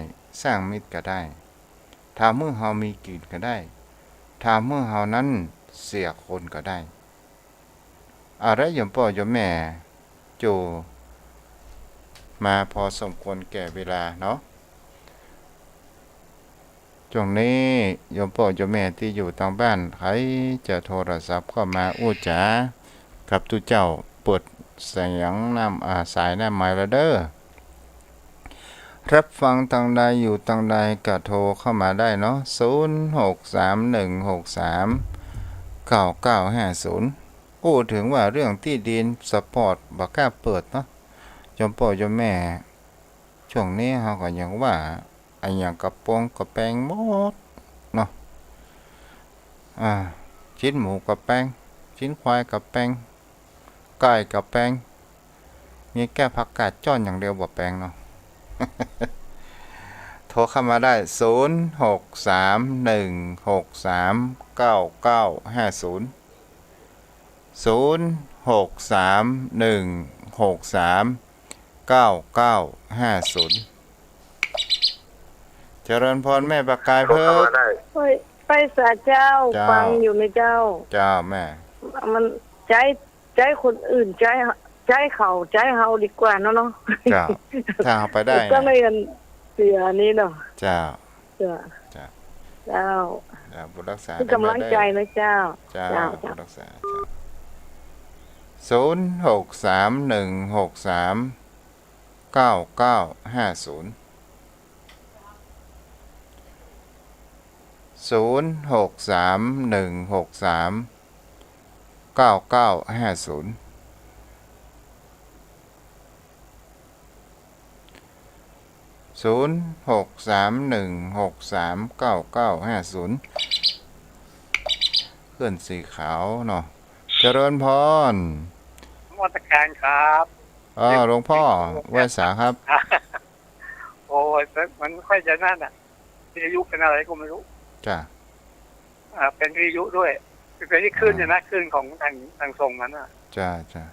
สร้างมิตรก็ได้ถ้าเมื่อเรามีกิจก็ได้ถ้าเมื่อเรานั้นเสียคนก็ได้อะไรโยมพ่อโยมแม่มาพอสมควรแก่เวลาเนาะช่วงนี้โยมพ่อโยมแม่ที่อยู่ทางบ้านใครจะโทรศัพท์เข้ามาจ๋ากับตุเจ้าเปิดเสียงสายน้ำไม้ละเด้อรับฟังทางใดอยู่ทางใดก็โทรเข้ามาได้เนาะ0631639950พูดถึงว่าเรื่องที่ดินสปอร์ตบ่กล้าเปิดเนาะโยมพ่อโยมแม่ช่วงนี้เฮาก็ยังว่าอันอย่างกระปงกระแปงหมดเนาะชิ้นหมูกระแปงชิ้นควายกระแปงไก่กระแปงมีแก้ผักกาดจ้อนอย่างเดียวบ่แปงเนาะ โทรเข้ามาได้0631639950เจริญพรแม่ประกายเพิ่มไปสาเจ้าฟังอยู่ไหมเจ้าแม่มันใจคนอื่นใจเขาใจเฮาดีกว่าเนาะเจ้าถ้าเอาไปได้ก็ไม่กันเสียนี้เนาะเจ้าบุญรักษากำลังใจนะเจ้าบุญรักษา06316399500631639950เคลื่อนสีขาวเนาะเจริญพรนมัสการครับ หลวงพ่อไว้สาครับ โอ้ยมันไม่ค่อยจะนั่นอ่ะวิทยุเป็นอะไรก็ไม่รู้ จ้ะ เป็นวิทยุด้วยเป็นที่ขึ้นนะขึ้นของทางส่งนั้นอ่ะ จ้ะจ้ะ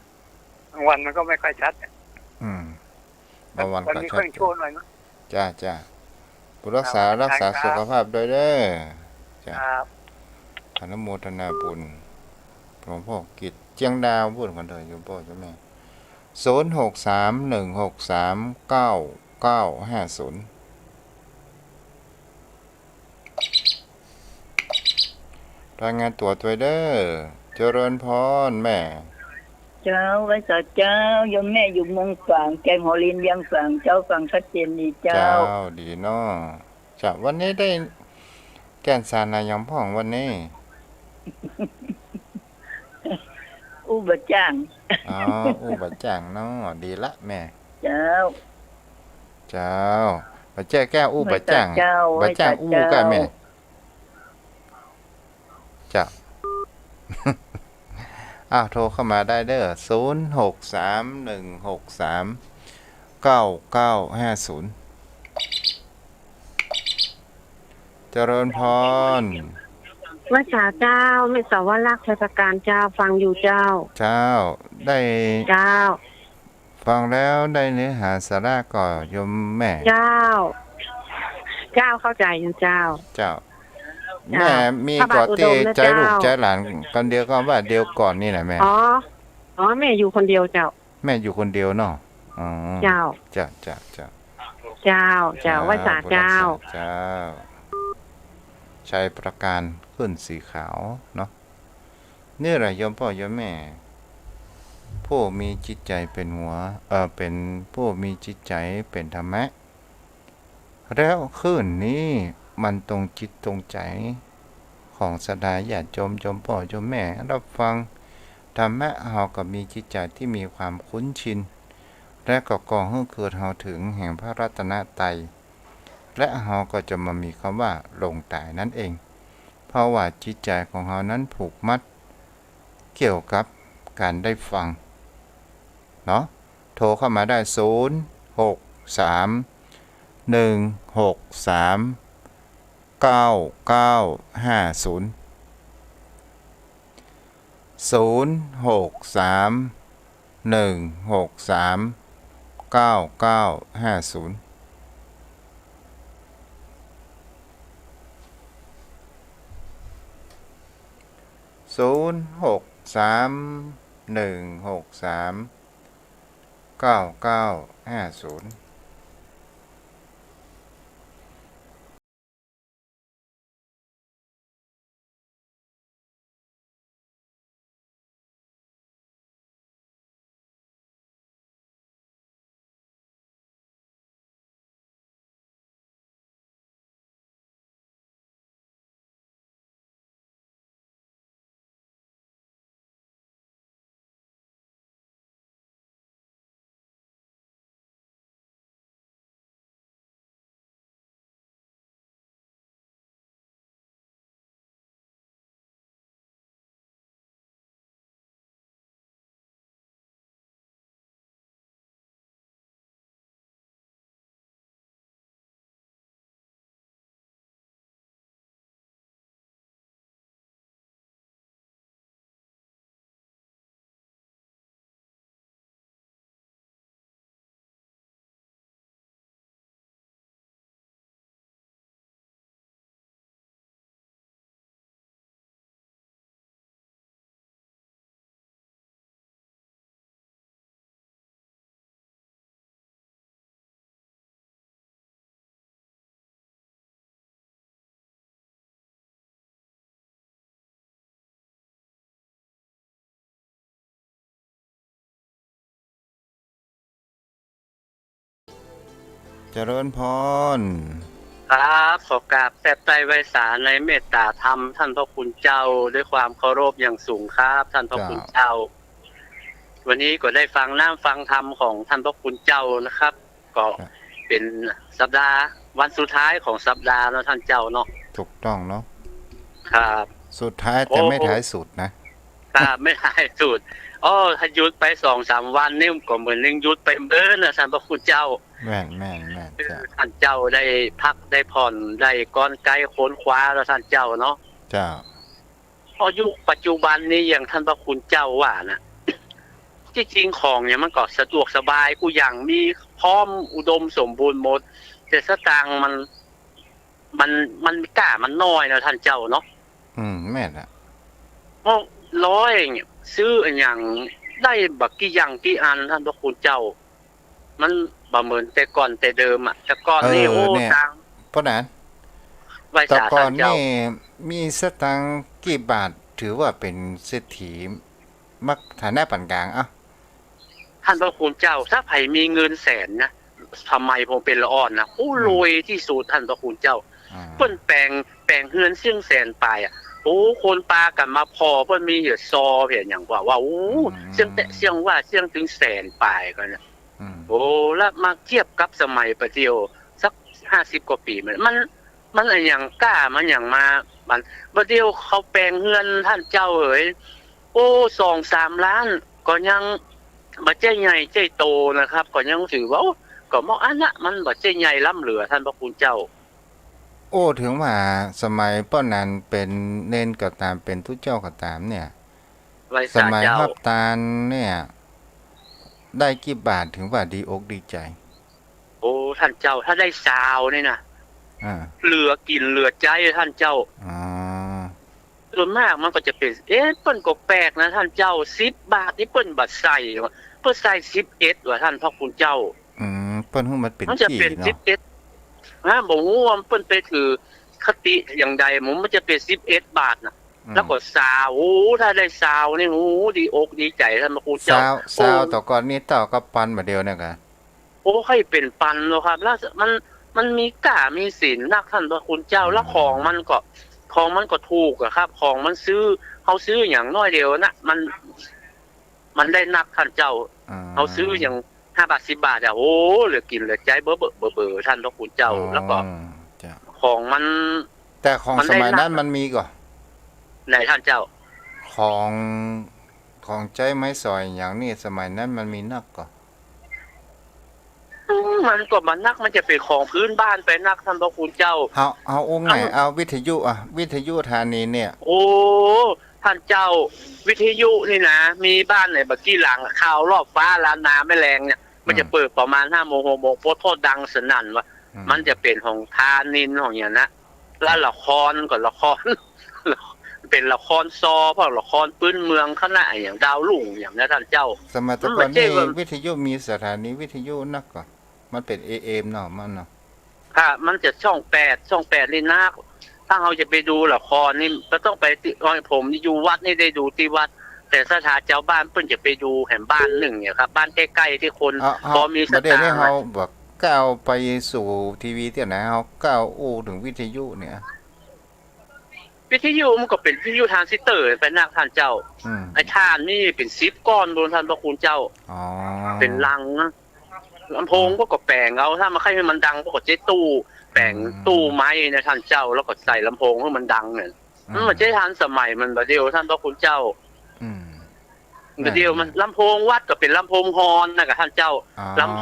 บางวันมันก็ไม่ค่อยชัด บางวัน มัน ก็ มีเค ชั รื่ ด องโชว์หน่อยนะ จ้ะจ้ะผู้รักษาสุขภาพโดยเด้อจ้ะ ครับ อนุโมทนาบุญหลวงพ่อกิจเจียงดาวพูดกันเลยโยมพ่อเจ้าแม่0631639950รายงานตัวเด้อเจริญพรแม่ เจ้าไว้สัตว์เจ้าโยมแม่อยู่เมืองฝางแกงหัวลินเวียงฝางเจ้าฟังชัดเจนดีเจ้า ดีเนาะจ้ะวันนี้ได้แก่นสารนายอมพ่องวันนี้ อุบจ้าง อุบัติจังเนาะดีละแม่ เจ้า เจ้าบัดแจ้แก้วอุบัติจัง เจ้า บัดจังอู้กันแม่จ้ะ โทรเข้ามาได้เด้อ0631639950เจริญพร ว่าสาเจ้าไม่สาวรักษ์ราชการเจ้าฟังอยู่เจ้า เจ้าได้ เจ้า ฟังแล้วได้เนื้อหาสาระก่อนโยมแม่ เจ้า เจ้าเข้าใจอยู่เจ้า เจ้า จ้ะ แม่มี พระบาท ก่อตี อุดมนะ ใจลูก เจ้า ใจหลานกันเดียวก็ว่าเดียวก่อนนี่แหละแม่ อ๋อแม่อยู่คนเดียวเจ้า แม่อยู่คนเดียวเนาะอ๋อ เจ้า จ้ะ เจ้าว่าสาเจ้า เจ้าชัยประการขึ้นสีขาวเนาะนี่แหละโยมพ่อโยมแม่ ผู้มีจิตใจเป็นหัวเป็นผู้มีจิตใจเป็นธรรมะแล้วขึ้นนี้มันตรงจิตตรงใจของสดาญาติโยมพ่อโยมแม่รับฟังธรรมะเฮาก็มีจิตใจที่มีความคุ้นชินและก็ก่อให้เกิดเฮาถึงแห่งพระรัตนตรัยและเฮาก็จะมามีคำว่าลงตายนั่นเองเพราะว่าจิตใจของเฮานั้นผูกมัดเกี่ยวกับการได้ฟังเนาะโทรเข้ามาได้06316399500631639950เจริญพร ครับขอกราบแทบใจไวสารในเมตตาธรรมท่านพระคุณเจ้าด้วยความเคารพอย่างสูงครับท่านพระคุณเจ้า วันนี้ก็ได้ฟังน้ำฟังธรรมของท่านพระคุณเจ้านะครับ ก็เป็นสัปดาห์วันสุดท้ายของสัปดาห์แล้วท่านเจ้าเนาะ ถูกต้องเนาะ ครับ สุดท้ายแต่ไม่ท้ายสุดนะ ครับไม่ได้สูตรถ้าหยุดไป2-3 วันนี่ก็เหมือนนึงหยุดไปเบิ้นะท่านพระคุณเจ้าแม่นจ้ะ ท่านเจ้าได้พักได้ผ่อนได้ก้อนไกลค้นคว้าแล้วท่านเจ้าเนาะ เจ้า พอยุคปัจจุบันนี้อย่างท่านพระคุณเจ้าว่านะที่จริงของเนี่ยมันก็สะดวกสบายกูอย่างมีพร้อมอุดมสมบูรณ์หมดแต่สตางค์มันกล้ามันน้อยนะท่านเจ้าเนาะ แม่นอ่ะ เพราะร้อยเนี่ยซื้ออย่างได้บักกี่อย่างกี่อันท่านพระคุณเจ้า มันบ่เหมือนแต่ก่อนแต่เดิมอ่ะแต่ก่อนนี่โอ้ตัง เพราะนั้น ไว้ แต่ สา ก่อ ท่าน นเจ้า นี่มีสตังค์กี่บาทถือว่าเป็นเศรษฐีมักฐานะปานกลางอ่ะ ท่านพระคุณเจ้าถ้าไผมีเงินแสนนะทำไมผมเป็นละอ่อนนะผู้รวยที่สุดท่านพระคุณเจ้าเปิ้นแปลงเฮือนซึ่งแสนปลายอ่ะโอ้คนปลากันมาพอเปิ้นมีเหตุซอเพียงอย่างว่าโอ้เสียงแต่เสียงว่าเสียงถึงแสนปลายกันนะโอ้แล้วมาเทียบกับสมัยประเดียวสัก50 กว่าปีมันอะไรอย่างกล้ามันอย่างมามันประเดียวเขาแปลงเฮือนท่านเจ้าเอ๋ยโอ้2-3 ล้านก็ยังบ่ใจใหญ่ใจโตนะครับก็ยังถือว่าก็มองอันละมันบ่ใจใหญ่ล้ำเหลือท่านพระคุณเจ้าโอ้ถึงว่าสมัยป้อนนั้นเป็นเน้นก็ตามเป็นทุเจ้าก็ตามเนี่ยสมัยฮับตาลเนี่ยได้กี่บาทถึงว่าดีอกดีใจโอ้ท่านเจ้าถ้าได้ซาวนี่นะเหลือกินเหลือใจท่านเจ้าส่วนมากมันก็จะเป็นเปิ้นก็แปลกนะท่านเจ้า10 บาทนี่เปิ้นบ่ใส่เปิ้นใส่11ว่าท่านพระคุณเจ้าเปิ้นฮู้มันเป็นมันจะเป็น11บ่ฮู้ว่าเปิ้นไปถือคติอย่างใดมันจะเป็น11 บาทน่ะแล้วก็ซาวโอ้ถ้าได้ซาวนี่โอ้ดีอกดีใจท่านพระคุณเจ้าซาวต่อก่อนนี้ต่อกับปันบ่เดียวเนี่ยก็โอ้ให้เป็นปันเนาะครับแล้วมันมีกล้ามีศีลนักท่านพระคุณเจ้าแล้วของมันก็ถูกอะครับของมันเขาซื้ออย่างน้อยเดียวนะมันได้นักท่านเจ้าเขาซื้ออย่าง5 บาท 10 บาทอ่ะโอ้เหลือกินเหลือใจเบ้อท่านพระคุณเจ้าแล้วก็ของมันแต่ของสมัยนั้นมันมีก่อไหนท่านเจ้าของใจไม้สอยอย่างนี้สมัยนั้นมันมีนักก่อมันก็มันนักมันจะเป็นของพื้นบ้านไปนักท่านพระคุณเจ้าเอาองค์ไหนเอาวิทยุวิทยุธานีเนี่ยโอ้ท่านเจ้าวิทยุนี่นะมีบ้านไหนบักกี้หลังข่าวรอบฟ้าลานนาแม่แรงเนี่ยมันจะเปิดประมาณ5 โมง 6 โมงโพสต์โทษดังสนั่นว่ามันจะเป็นของทานินของอย่างนะแล้วละครก็ละครเป็นละครซอเพราะละครพื้นเมืองคณะอย่างดาวลุ่งอย่างนี้ท่านเจ้าสมัยก่อนนี่วิทยุมีสถานีวิทยุนักก่อนมันเป็น AM เนาะมันเนาะค่ะมันจะช่อง8นี่นักถ้าเราจะไปดูละครนี่ก็ต้องไปผมอยู่วัดนี่ได้ดูที่วัดแต่สถานเจ้าบ้านเพิ่นจะไปดูแห่งบ้านหนึ่งเนี่ยครับบ้านใกล้ๆที่คนพอมีสถานเฮาบอกก้าวไปสู่ทีวีที่ไหนเฮาก้าวถึงวิทยุเนี่ยวิทยุมันก็เป็นวิทยุทรานซิสเตอร์เป็นนักท่านเจ้าไอ้ท่านนี่เป็น10 ก้อนโดนท่านพระคุณเจ้าเป็นลังนะลำโพงก็แปลงเอาถ้ามาให้มันดังก็ใช้ตู้แปลงตู้ไม้นะท่านเจ้าแล้วก็ใส่ลำโพงให้มันดังเนี่ยมันใช้ทันสมัยมันบ่เดียวท่านพระคุณเจ้าบ่เดียวมันลำโพงวัดก็เป็นลำโพงฮอนนะกับท่านเจ้าลำ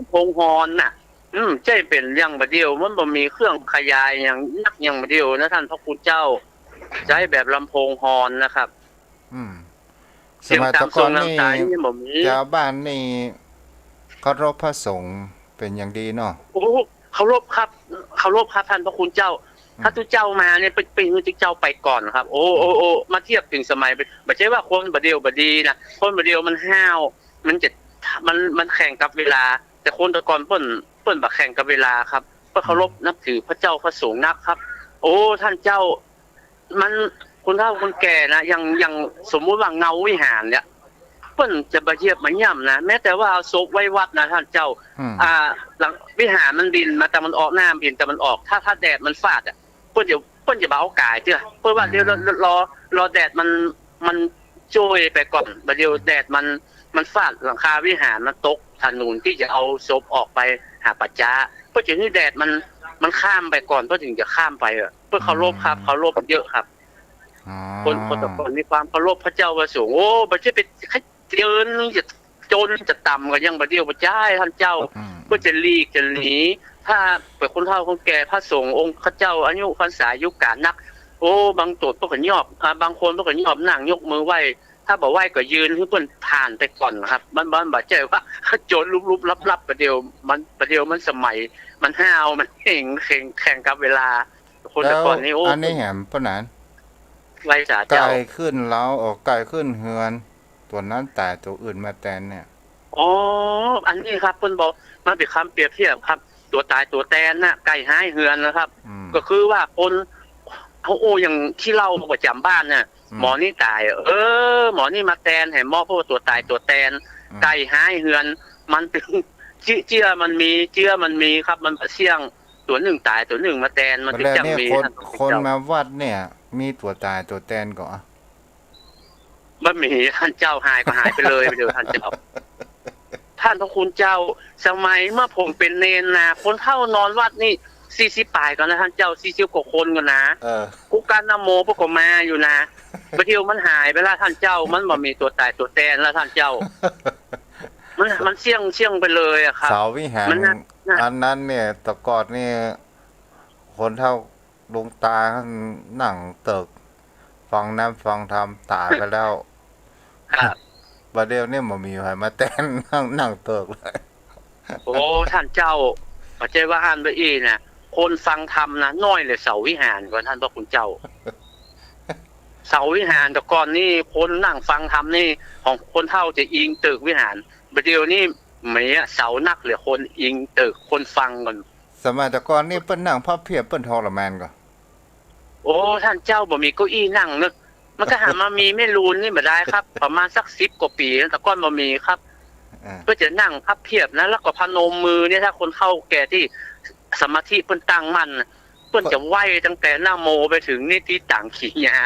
โพงฮอนน่ะใช่เป็นอย่างบ่เดียวมันบ่มีเครื่องขยายอย่างนักอย่างบ่เดียวนะท่านพระคุณเจ้าใช้แบบลำโพงฮอนนะครับสมัยก่อนนี่ชาวบ้านนี่เคารพพระสงฆ์เป็นอย่างดีเนาะโอ้เคารพครับท่านพระคุณเจ้าถ้าทุเจ้ามาเนี่ยเป็นเจ้าไปก่อนครับโอ้มาเทียบถึงสมัยไม่ใช่ว่าคนบ่เดียวบ่ดีนะคนบ่เดียวมันห้าวมันแข่งกับเวลาแต่คนตะกอนเปิ้นบ่แข่งกับเวลาครับเพื่อเคารพนับถือพระเจ้าพระสงฆ์นักครับโอ้ท่านเจ้ามันคนเฒ่าคนแก่นะอย่างสมมุติว่าเงาวิหารเนี่ยเปิ้นจะบ่เยียบมาย่ำนะแม้แต่ว่าเอาศพไว้วัดนะท่านเจ้าหลังวิหารมันบินมาแต่มันออกหน้าบินแต่มันออกถ้าแดดมันฟาดอ่ะเปิ้นจะบ่เอากายเด้อเปิ้นว่าเดี๋ยวรอแดดมันโจยไปก่อนบัดเดี๋ยวแดดมันฟาดหลังคาวิหารมันตกถนนที่จะเอาศพออกไปหาปัจจาเพื่อจะให้แดดมันข้ามไปก่อนเพื่อถึงจะข้ามไปเพื่อเคารพครับเคารพเยอะครับ อ๋อ คนแต่ก่อนมีความเคารพพระเจ้าประสงค์โอ้บ่ใช่เป็นเดินจะจนจะต่ำก็ยังบ่เดียวบ่จ่ายท่านเจ้า อืม ก็จะหลีกจะหนีถ้าเป็นคนเฒ่าคนแก่พระสงฆ์องค์พระเจ้าอายุพรรษายุคกาลนัก โอ้บางตัวเพิ่นก็ยอบบางคนเพิ่นก็ยอบนั่งยกมือไหว้ถ้าบ่ไหว้ก็ยืนคือเพิ่นผ่านไปก่อนครับมันบ่ใจว่าโจรลุบๆลับๆประเดี๋ยวมันสมัยมันห้าวมันแข่งกับเวลา คนแต่ก่อนนี่โอ้ อันนี้แหมปะนั้น ไว้สา ไก่ เจ้า ขึ้นเล้าออกไก่ขึ้นเฮือน ตัวนั้นตายตัวอื่นมาแทนเนี่ย อ๋ออันนี้ครับเพิ่นบอกมันเป็นคำเปรียบเทียบครับ ตัวตายตัวแตนน่ะไก่หายเฮือนนะครับ อืม ก็คือว่าคนเขาโอ้อย่างที่เล่าประจำบ้านน่ะ หมอนี่ตายหมอนี่มาแตนให้หมอเพราะว่าตัวตายตัวแตน ไก่หายเฮือน มันถึงเจื้อมันมีครับ มันเสี่ยงตัวหนึ่งตายตัวหนึ่งมาแตนมันถึง แล้ว จะ เนี่ย มี คนมาวัดเนี่ย มีตัวตายตัวแตนก่อน บ่มีท่านเจ้าหายก็หายไปเลยไปเดี๋ยวท่านเจ้า ท่านพระคุณเจ้าสมัยเมื่อผมเป็นเนนนะคนเฒ่านอนวัดนี่40ปลายก่อนนะท่านเจ้า40กว่าคนก่อนนะ กูการนโมพวกก็มาอยู่นะไปเที่ยวมันหายไปแล้วท่านเจ้ามันบ่มีตัวตายตัวแตนแล้วท่านเจ้า มันเสี่ยงไปเลยอะครับ เสาวิหาร มันน่ะ อันนั้นเนี่ยแตะกอดนี่คนเท่าลุงตานั่งตึกฟังน้ำฟังธรรมตายไปแล้ว ครับ บัดเดียวเนี่ยมันมีใครมาแตนนั่งตึกเลย โอ้ท่านเจ้าปัจจัยว่าอ่านไปอีนะคนฟังธรรมนะน้อยเลยเสาวิหารก่อนท่านพระคุณเจ้า เสาวิหารแต่ก่อนนี่คนนั่งฟังธรรมนี่ของคนเฒ่าจะอิงตึกวิหารบัดเดี๋ยวนี้ไม่อะเสานักเหลือคนอิงตึกคนฟังก่อน สมัยแตะกอนนี่เปิ้นนั่งพับเพียบเปิ้นทรมานก่อน โอ้ท่านเจ้าบ่มีเก้าอี้นั่งนึกมันก็หามามีไม่รูนนี่บ่ได้ครับ ประมาณสัก10กว่าปีแต่ก่อนบ่มีครับ อ่า ก็จะนั่งพับเพียบนะแล้วก็พนมมือเนี่ยถ้าคนเข้าแก่ที่สมาธิเพิ่นตั้งมั่นน่ะเพิ่นจะไหว้ตั้งแต่หน้าโมไปถึงนิติต่างขีญา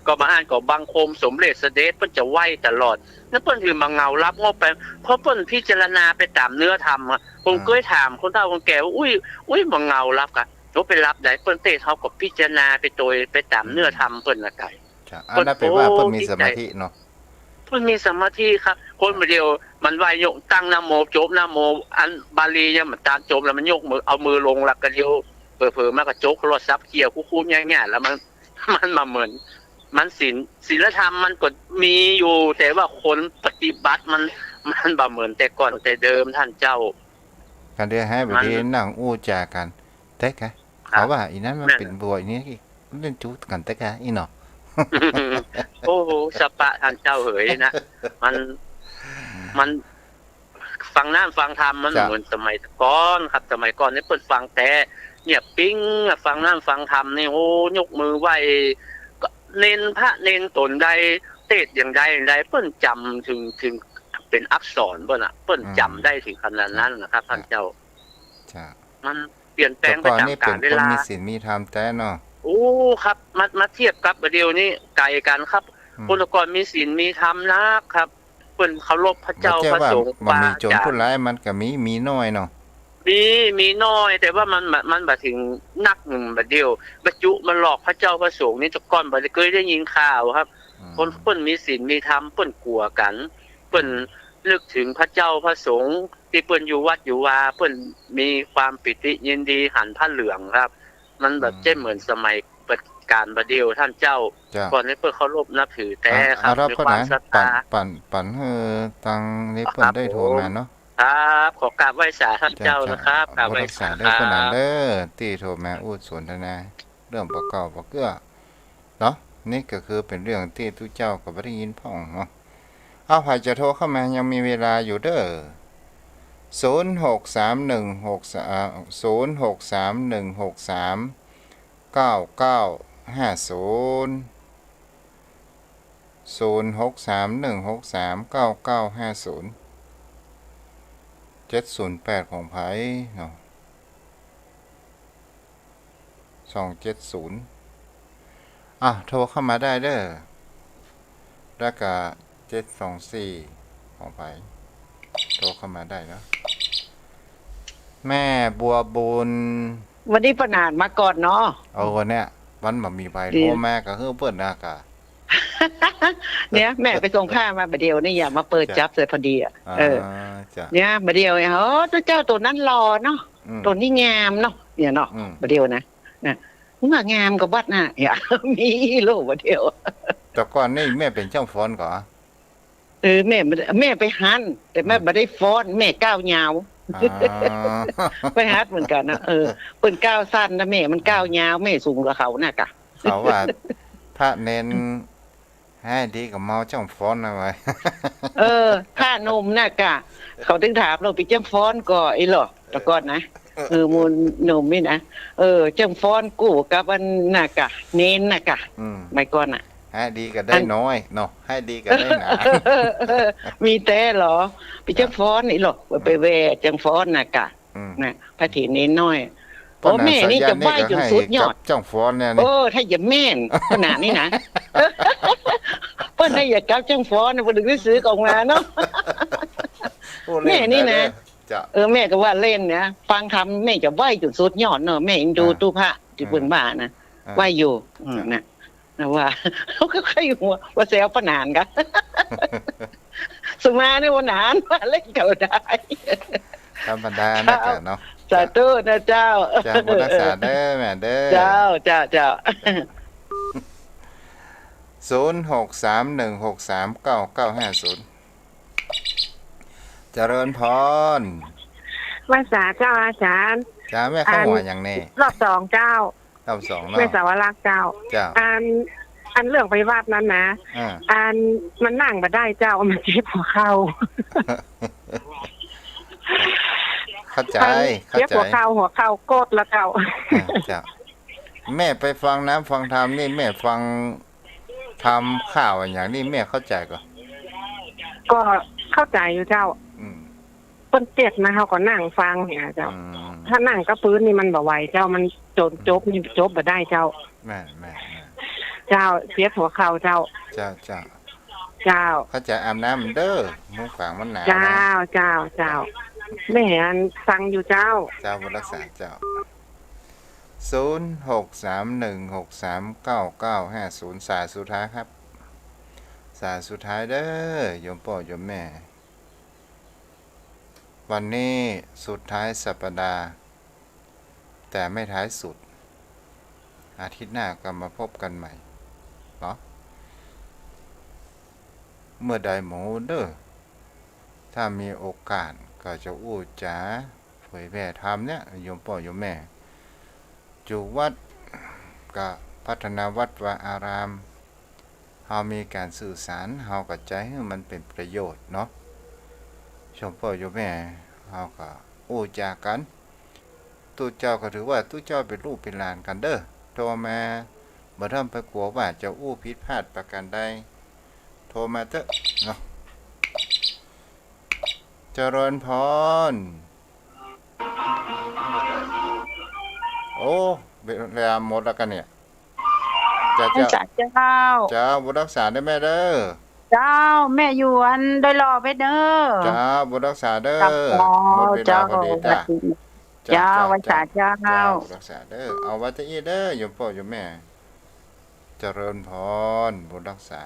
ก็มาอ่านก็บังคมสมเด็จเสด็จเพิ่นจะไหว้ตลอดแล้วเพิ่นถือมาเงารับงบไปเพราะเพิ่นพิจารณาไปตามเนื้อธรรมอะผมเคยถามคนเฒ่าคนแก่ว่าอุ้ยบ่เงารับกะโนไปรับได้เพิ่นเตะเฮาก็พิจารณาไปโดยไปตามเนื้อธรรมเพิ่นน่ะไก จ้ะอันนั้นแปลว่าเพิ่นมีสมาธิเนาะ เพิ่นมีสมาธิครับคนเดียวมันไหว้ยกตั้งนะโมจบนะโมอันบาลีเนี่ยมันตามจบแล้วมันยกมือเอามือลงแล้วก็เดียวเผลอๆมันก็จกโทรศัพท์เกี่ยวคู่ๆง่ายๆแล้วมันมาเหมือน มันศีลธรรมมันก็มีอยู่ แต่ว่าคนปฏิบัติมันบ่เหมือนแต่ก่อนแต่เดิมท่านเจ้า กันเดียวให้บางทีนั่งอู้จากันแต่กะเขาว่าอีนั้นมันเป็นบัวอีนี้เล่นจูดกันแต่กะอีเนาะ โอ้โหสปะท่านเจ้าเหยนะมันฟังน้ำฟังธรรมมันเหมือนสมัยก่อนครับสมัยก่อนนี่เพิ่นฟังแต่เนี่ยปิ้งฟังน้ำฟังธรรมนี่โอ้ยกมือไหว้เน้นพระเน้นตนใดเทศอย่างใดเพิ่นจำถึงเป็นอักษรเพิ่นน่ะเพิ่นจำได้ถึงขนาดนั้นนะครับท่านเจ้า จ้ะ มันเปลี่ยนแปล แต่ งไป ก่อน ตาม นี่ กา เป็น ลเว คน ลา มีศีลมีธรรมแต่เนาะ โอ้ครับมาเทียบกับเดียวนี้ไกลกันครับ คนแต่ก่อนมีศีลมีธรรมนะครับเพิ่นเคารพพระเจ้าพระสงฆ์ มันมีโจร จา ผู้ร้ายมันก็มีน้อยเนาะ มีน้อยแต่ว่ามันบ่ถึงนักบัดเดียวบรรจุมันหลอกพระเจ้าพระสงฆ์นี่แต่ก่อนบ่ได้เคยได้ยินข่าวครับ คนเพิ่นมีศีลมีธรรมเพิ่นกลัวกันเพิ่นนึกถึงพระเจ้าพระสงฆ์ที่เพิ่นอยู่วัดอยู่วาเพิ่นมีความปิติยินดีหันผ้าเหลืองครับ มันแบบเช่นเหมือนสมัยประการบัดเดียวท่านเจ้า จ้ะ ก่อนนี้เพิ่นเคารพนับถือแต่ครับ รับ ด้วย ก็ ความ นะ ศรัท ปั่นธาตังนี้เพิ่นได้โทรมาเนาะ ครับขอกราบไหว้สาท่านเจ้านะครับกราบไหว้ รักษา สา ได้ขนาดเด้อที่โทรมาอู้สนทนาเรื่องประกอบประเกื้อเนาะนี่ก็คือเป็นเรื่องที่ทุกเจ้าก็บ่ได้ยินพ้องเนาะเอาใครจะโทรเข้ามายังมีเวลาอยู่เด้อ0631631639900631639950 708ของไผเนาะ270โทรเข้ามาได้เด้อแล้วก็724ของไผโทรเข้ามาได้เนาะแม่บัวบุญ วันนี้ประนานมาก่อนเนาะ วันเนี้ยวันบ่มีใบโทรมาก็คือเพิ่นน่ะก็ เนี่ยแม่ไปส่งผ้ามาประเดี๋ยวนี่อย่ามาเปิดจับเลยพอดีอ่ะ จ้ะ เนี่ยประเดี๋ยวเนี่ยตัวเจ้าตัวนั้นรอเนาะ อืม ตัวนี้งามเนาะเนี่ยเนาะ อืม ประเดี๋ยวนะมึงว่างามกับวัดน่ะอย่า มีโลกประเดี๋ยว แต่ก่อนนี่แม่เป็นเจ้าฟ้อนก่อน แม่ไปหันแต่แม่ไม่ได้ฟ้อนแม่ก้าวยาว อ๋อ ไปฮัดเหมือนกันนะเปิ้นก้าวสั้นนะแม่มันก้าวยาวแม่สูงกว่าเขาน่ะกะ เขาว่าพระเน้นให้ดีกับเมาเจ้าฟ้อนนะไว้ ถ้านมน่ะกะ เขาถึงถามเราไปเจ้าฟ้อนก่อไอ้หรอแต่ก่อนนะมูลนมนี่นะเจ้าฟ้อนกู้กับอันน่ะกะ เน้นน่ะกะ อืม ไม่ก่อนน่ะ ให้ดีก็ได้น้อยเนาะให้ดีก็ได้หนา มีแต่เหรอไปเจ้าฟ้อนนี่หรอไปแวเจ้าฟ้อนน่ะกะ อืม นะพระเถรเน้นน้อยโอ้แม่นี่จะไหว้จนสุดยอด เจ้าฟ้อนเนี่ยนี่ ถ้าอย่าแม่นขนาดนี้นะ เปิ้นให้อย่ากับจังฟ้อนนะเพิ่นถึงได้ซื้อกล่องมาเนาะ โอ้เล่ แม่นี่นะ จ้ะ แม่ก็ว่าเล่นนะฟังทำแม่จะไหว้จนสุดยอดเนาะแม่ยังดูตู้พระที่เพิ่นบ้านะไหว้อยู่นะว่า เขาก็ค่อยหัวว่าแซวปะนานกัน สมาเนี่ยว่านานว่าเล่นก็ได้ ธรรมดานะจ๊ะเนาะ สาธุนะเจ้า จ้าบุญรักษาเด้อแม่เด้อ เจ้า 0631639950เจริญพร ภาษาเจ้าอาจารย์ จ้าแม่เข้าหัวอย่างนี้ รอบสองเจ้าร อบสองเนาะ แม่สาวรักษ์เจ้า จ้า อันเรื่องไปวาดนั้นนะ อ่า มันนั่งมาได้เจ้ามันเจ็บหัวเข่า เข้าใจ เจ็บหัวเข่าโกดแล้วเจ้า จ้าแม่ไปฟังน้ำฟังธรรมนี่แม่ฟังทำข่าวอย่างนี้แม่เข้าใจก่อน ก็เข้าใจอยู่เจ้า อืม เปิ้นเจ็บนะเขาก็นั่งฟังเนี่ยเจ้า อืม ถ้านั่งก็พื้นนี่มันบ่ไหวเจ้ามันจบนี่จบบ่ได้เจ้า แม่ เจ้าเจ็บหัวเข่าเจ้า จ้า เจ้า เข้าใจอาบน้ำเด้อมุ้งฝางมันหนาว เจ้า นะ เจ้าแม่อันฟังอยู่เจ้า เจ้าบุญรักษาเจ้า0631639950สายสุดท้ายครับสายสุดท้ายเด้อโยมพ่อโยมแม่ วันนี้สุดท้ายสัปดาห์แต่ไม่ท้ายสุด อาทิตย์หน้าก็มาพบกันใหม่เนาะเมื่อใดหมูเด้อถ้ามีโอกาสก็จะอู้จ๋าเผยแผ่ธรรมเนี่ยโยมพ่อโยมแม่จูวัดก็พัฒนาวัดวาอารามเฮามีการสื่อสารเฮาก็ใจให้มันเป็นประโยชน์เนาะโยมพ่อโยมแม่เฮาก็อู้จากันตู้เจ้าก็ถือว่าตู้เจ้าเป็นลูกเป็นหลานกันเด้อโทรมาบ่ทำไปกลัวว่าจะอู้ผิดพลาดประการใดโทรมาเถอะเนาะเจริญพรโอ้เวลาหมดแล้วกันเนี่ยจ้า พระศาเจ้า จ้าบุญรักษาได้แม่เด้อ เจ้าแม่อยู่อันโดยรอไปเด้อ จ้าบุญรักษาเด้อ ครับ หมดเวลา เจ้า พอดีจ้า เจ้าไว้สาเจ้า บุญรักษาเด้อเอาไว้จะอีเด้อโยมพ่อโยมแม่เจริญพรบุญรักษา